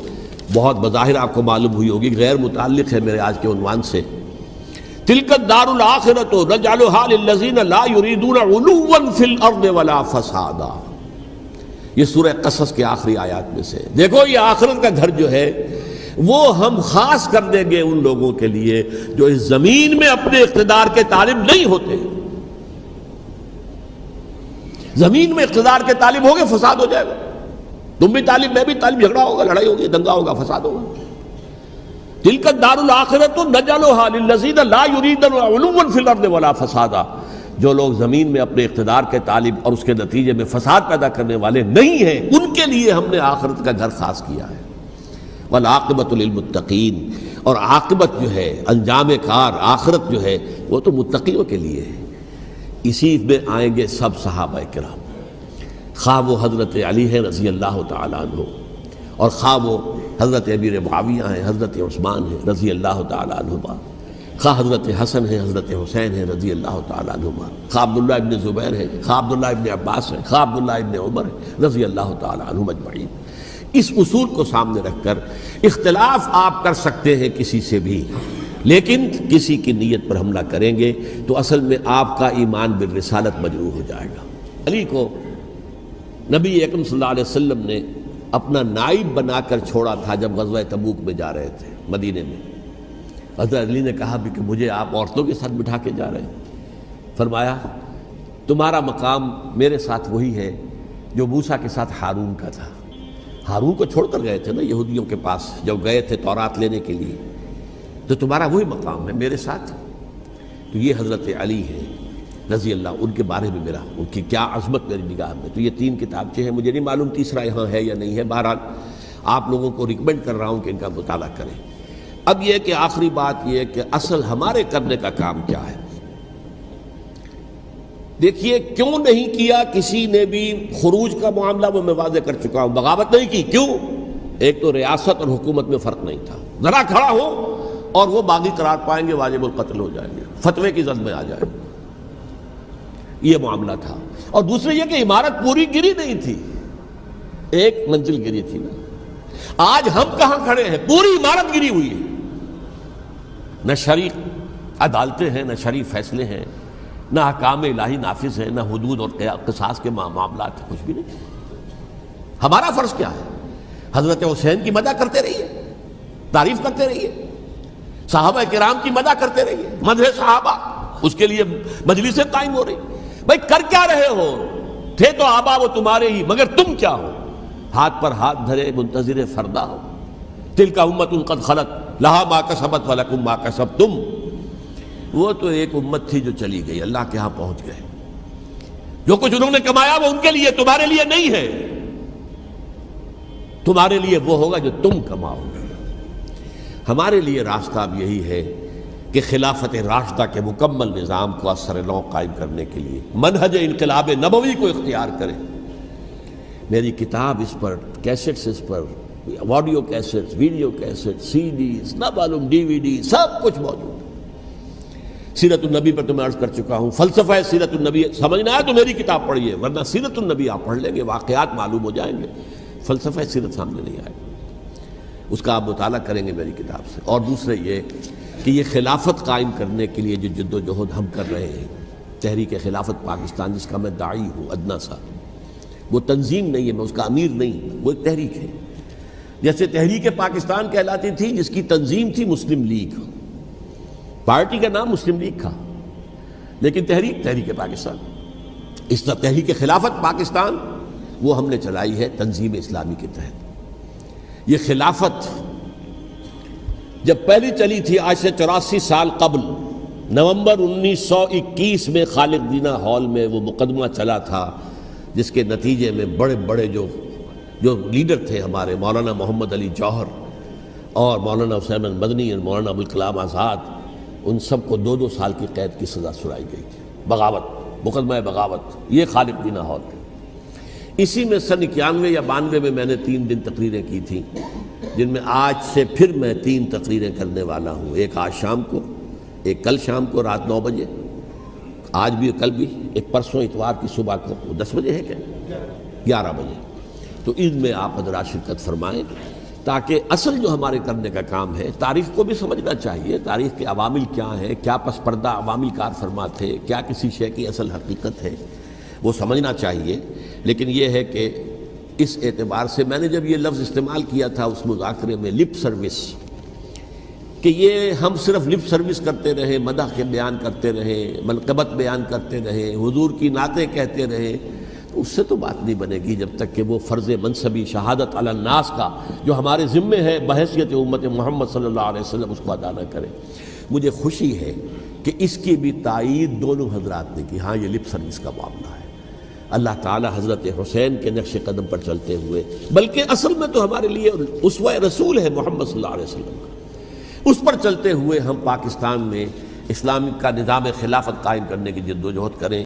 بہت بظاہر آپ کو معلوم ہوئی ہوگی، غیر متعلق ہے میرے آج کے عنوان سے، تلک الدار الآخرۃ نجعلھا للذین لا یریدون علوا فی الارض ولا فسادا۔ یہ سورہ قصص کے آخری آیات میں سے، دیکھو یہ آخرت کا گھر جو ہے وہ ہم خاص کر دیں گے ان لوگوں کے لیے جو اس زمین میں اپنے اقتدار کے طالب نہیں ہوتے۔ زمین میں اقتدار کے طالب ہوگے فساد ہو جائے گا، تم بھی طالب میں بھی طالب، جھگڑا ہوگا، لڑائی ہوگی، دنگا ہوگا، فساد ہوگا۔ تلک الدار الآخرۃ نجعلھا للذین لا یریدون علوا فی الارض ولا فسادا۔ جو لوگ زمین میں اپنے اقتدار کے طالب اور اس کے نتیجے میں فساد پیدا کرنے والے نہیں ہیں، ان کے لیے ہم نے آخرت کا گھر خاص کیا ہے۔ والعاقبۃ للمتقین، اور عاقبت جو ہے، انجام کار، آخرت جو ہے وہ تو متقیوں کے لیے ہے۔ اسی میں آئیں گے سب صحابہ کرام، خواہ وہ حضرت علی ہے رضی اللہ تعالیٰ عنہ، اور خواہ وہ حضرت امیر معاویہ ہیں، حضرت عثمان ہیں رضی اللہ تعالیٰ عنہما، خواہ حضرت حسن ہیں، حضرت حسین ہیں رضی اللہ تعالیٰ عنہما، خواہ عبداللہ ابن زبیر ہیں، خواہ عبداللہ ابن عباس ہیں، خواہ عبداللہ ابن عمر ہیں رضی اللہ تعالیٰ عنہم اجمعین۔ اس اصول کو سامنے رکھ کر اختلاف آپ کر سکتے ہیں کسی سے بھی، لیکن کسی کی نیت پر حملہ کریں گے تو اصل میں آپ کا ایمان بالرسالت مجروح ہو جائے گا۔ علی کو نبی اکرم صلی اللہ علیہ وسلم نے اپنا نائب بنا کر چھوڑا تھا جب غزوہ تبوک میں جا رہے تھے مدینے میں۔ حضرت علی نے کہا بھی کہ مجھے آپ عورتوں کے ساتھ بٹھا کے جا رہے ہیں۔ فرمایا تمہارا مقام میرے ساتھ وہی ہے جو موسیٰ کے ساتھ ہارون کا تھا۔ ہارون کو چھوڑ کر گئے تھے نا یہودیوں کے پاس جب گئے تھے تورات لینے کے لیے، تو تمہارا وہی مقام ہے میرے ساتھ۔ تو یہ حضرت علی ہیں رضی اللہ، ان کے بارے میں میرا، ان کی کیا عظمت میری نگاہ میں۔ تو یہ 3 کتابچے ہیں، مجھے نہیں معلوم تیسرا یہاں ہے یا نہیں ہے، بہرحال آپ لوگوں کو ریکمینڈ کر رہا ہوں کہ ان کا مطالعہ کریں۔ اب یہ کہ آخری بات یہ کہ اصل ہمارے کرنے کا کام کیا ہے۔ دیکھیے کیوں نہیں کیا کسی نے بھی خروج کا معاملہ، وہ میں واضح کر چکا ہوں، بغاوت نہیں کی، کیوں؟ ایک تو ریاست اور حکومت میں فرق نہیں تھا، ذرا کھڑا ہو اور وہ باغی قرار پائیں گے، واجب القتل ہو جائیں گے، فتوے کی زد میں آ جائیں، یہ معاملہ تھا۔ اور دوسرے یہ کہ عمارت پوری گری نہیں تھی، ایک منزل گری تھی نا۔ آج ہم کہاں کھڑے ہیں؟ پوری عمارت گری ہوئی ہے، نہ شرعی عدالتیں ہیں، نہ شرعی فیصلے ہیں، نہ احکام الہی نافذ ہے، نہ حدود اور قصاص کے معاملات، کچھ بھی نہیں۔ ہمارا فرض کیا ہے؟ حضرت حسین کی مدح کرتے رہیے، تعریف کرتے رہیے، صحابہ کرام کی مدح کرتے رہیے، مدح صحابہ، اس کے لیے مجلسیں قائم ہو رہی۔ بھائی کر کیا رہے ہو؟ تھے تو آبا وہ تمہارے ہی، مگر تم کیا ہو؟ ہاتھ پر ہاتھ دھرے منتظر فردا ہو۔ تلک امۃ قد خلت لہا ما کسبت ولکم ما کسبتم۔ وہ تو ایک امت تھی جو چلی گئی، اللہ کے ہاں پہنچ گئے۔ جو کچھ انہوں نے کمایا وہ ان کے لیے، تمہارے لیے نہیں ہے۔ تمہارے لیے وہ ہوگا جو تم کماؤ گے۔ ہمارے لیے راستہ اب یہی ہے کہ خلافت راشدہ کے مکمل نظام کو اثر نو قائم کرنے کے لیے منہج انقلاب نبوی کو اختیار کریں۔ میری کتاب اس پر، کیسٹس اس پر، آڈیو کیسٹس، ویڈیو کیسٹس، سی ڈیز، نہ معلوم ڈی وی ڈی، سب کچھ موجود ہے۔ سیرت النبی پر تو میں عرض کر چکا ہوں، فلسفہ سیرت النبی سمجھنا ہے تو میری کتاب پڑھیے، ورنہ سیرت النبی آپ پڑھ لیں گے، واقعات معلوم ہو جائیں گے، فلسفہ سیرت سامنے نہیں آئے گا۔ اس کا آپ مطالعہ کریں گے میری کتاب سے۔ اور دوسرے یہ کہ یہ خلافت قائم کرنے کے لیے جو جد و جہد ہم کر رہے ہیں، تحریک خلافت پاکستان جس کا میں داعی ہوں ادنا سا، وہ تنظیم نہیں ہے، میں اس کا امیر نہیں، وہ ایک تحریک ہے۔ جیسے تحریک پاکستان کہلاتی تھی جس کی تنظیم تھی مسلم لیگ، پارٹی کا نام مسلم لیگ تھا، لیکن تحریک پاکستان۔ اس طرح تحریک خلافت پاکستان وہ ہم نے چلائی ہے تنظیم اسلامی کے تحت۔ یہ خلافت جب پہلی چلی تھی آج سے 84 سال قبل، نومبر 1921 میں خالد دینہ ہال میں وہ مقدمہ چلا تھا، جس کے نتیجے میں بڑے بڑے جو لیڈر تھے ہمارے، مولانا محمد علی جوہر اور مولانا حسین مدنی اور مولانا ابوالکلام آزاد، ان سب کو 2 سال کی قید کی سزا سنائی گئی تھی، بغاوت، مقدمہ بغاوت، یہ خالد دینہ ہال۔ اسی میں سن 91 یا 92 میں میں نے 3 دن تقریریں کی تھیں، جن میں آج سے پھر میں 3 تقریریں کرنے والا ہوں، ایک آج شام کو، ایک کل شام کو رات 9 بجے، آج بھی کل بھی، ایک پرسوں اتوار کی صبح کو 10 بجے ہے کیا 11 بجے۔ تو ان میں آپ حضرات شرکت فرمائیں، تاکہ اصل جو ہمارے کرنے کا کام ہے، تاریخ کو بھی سمجھنا چاہیے، تاریخ کے عوامل کیا ہیں، کیا پس پردہ عوامل کار فرما تھے، کیا کسی شے کی اصل حقیقت ہے، وہ سمجھنا چاہیے۔ لیکن یہ ہے کہ اس اعتبار سے میں نے جب یہ لفظ استعمال کیا تھا اس مذاکرے میں، لپ سروس، کہ یہ ہم صرف لپ سروس کرتے رہے، مدح کے بیان کرتے رہے، منقبت بیان کرتے رہے، حضور کی نعتیں کہتے رہے، تو اس سے تو بات نہیں بنے گی جب تک کہ وہ فرض منصبی شہادت علی الناس کا جو ہمارے ذمے ہے بحیثیت امت محمد صلی اللہ علیہ وسلم اس کو ادا نہ کرے۔ مجھے خوشی ہے کہ اس کی بھی تائید دونوں حضرات نے کی، ہاں یہ لپ سروس کا معاملہ ہے۔ اللہ تعالی حضرت حسین کے نقش قدم پر چلتے ہوئے، بلکہ اصل میں تو ہمارے لیے اسوہ رسول ہے محمد صلی اللہ علیہ وسلم کا، اس پر چلتے ہوئے ہم پاکستان میں اسلام کا نظام خلافت قائم کرنے کی جد و جہد کریں۔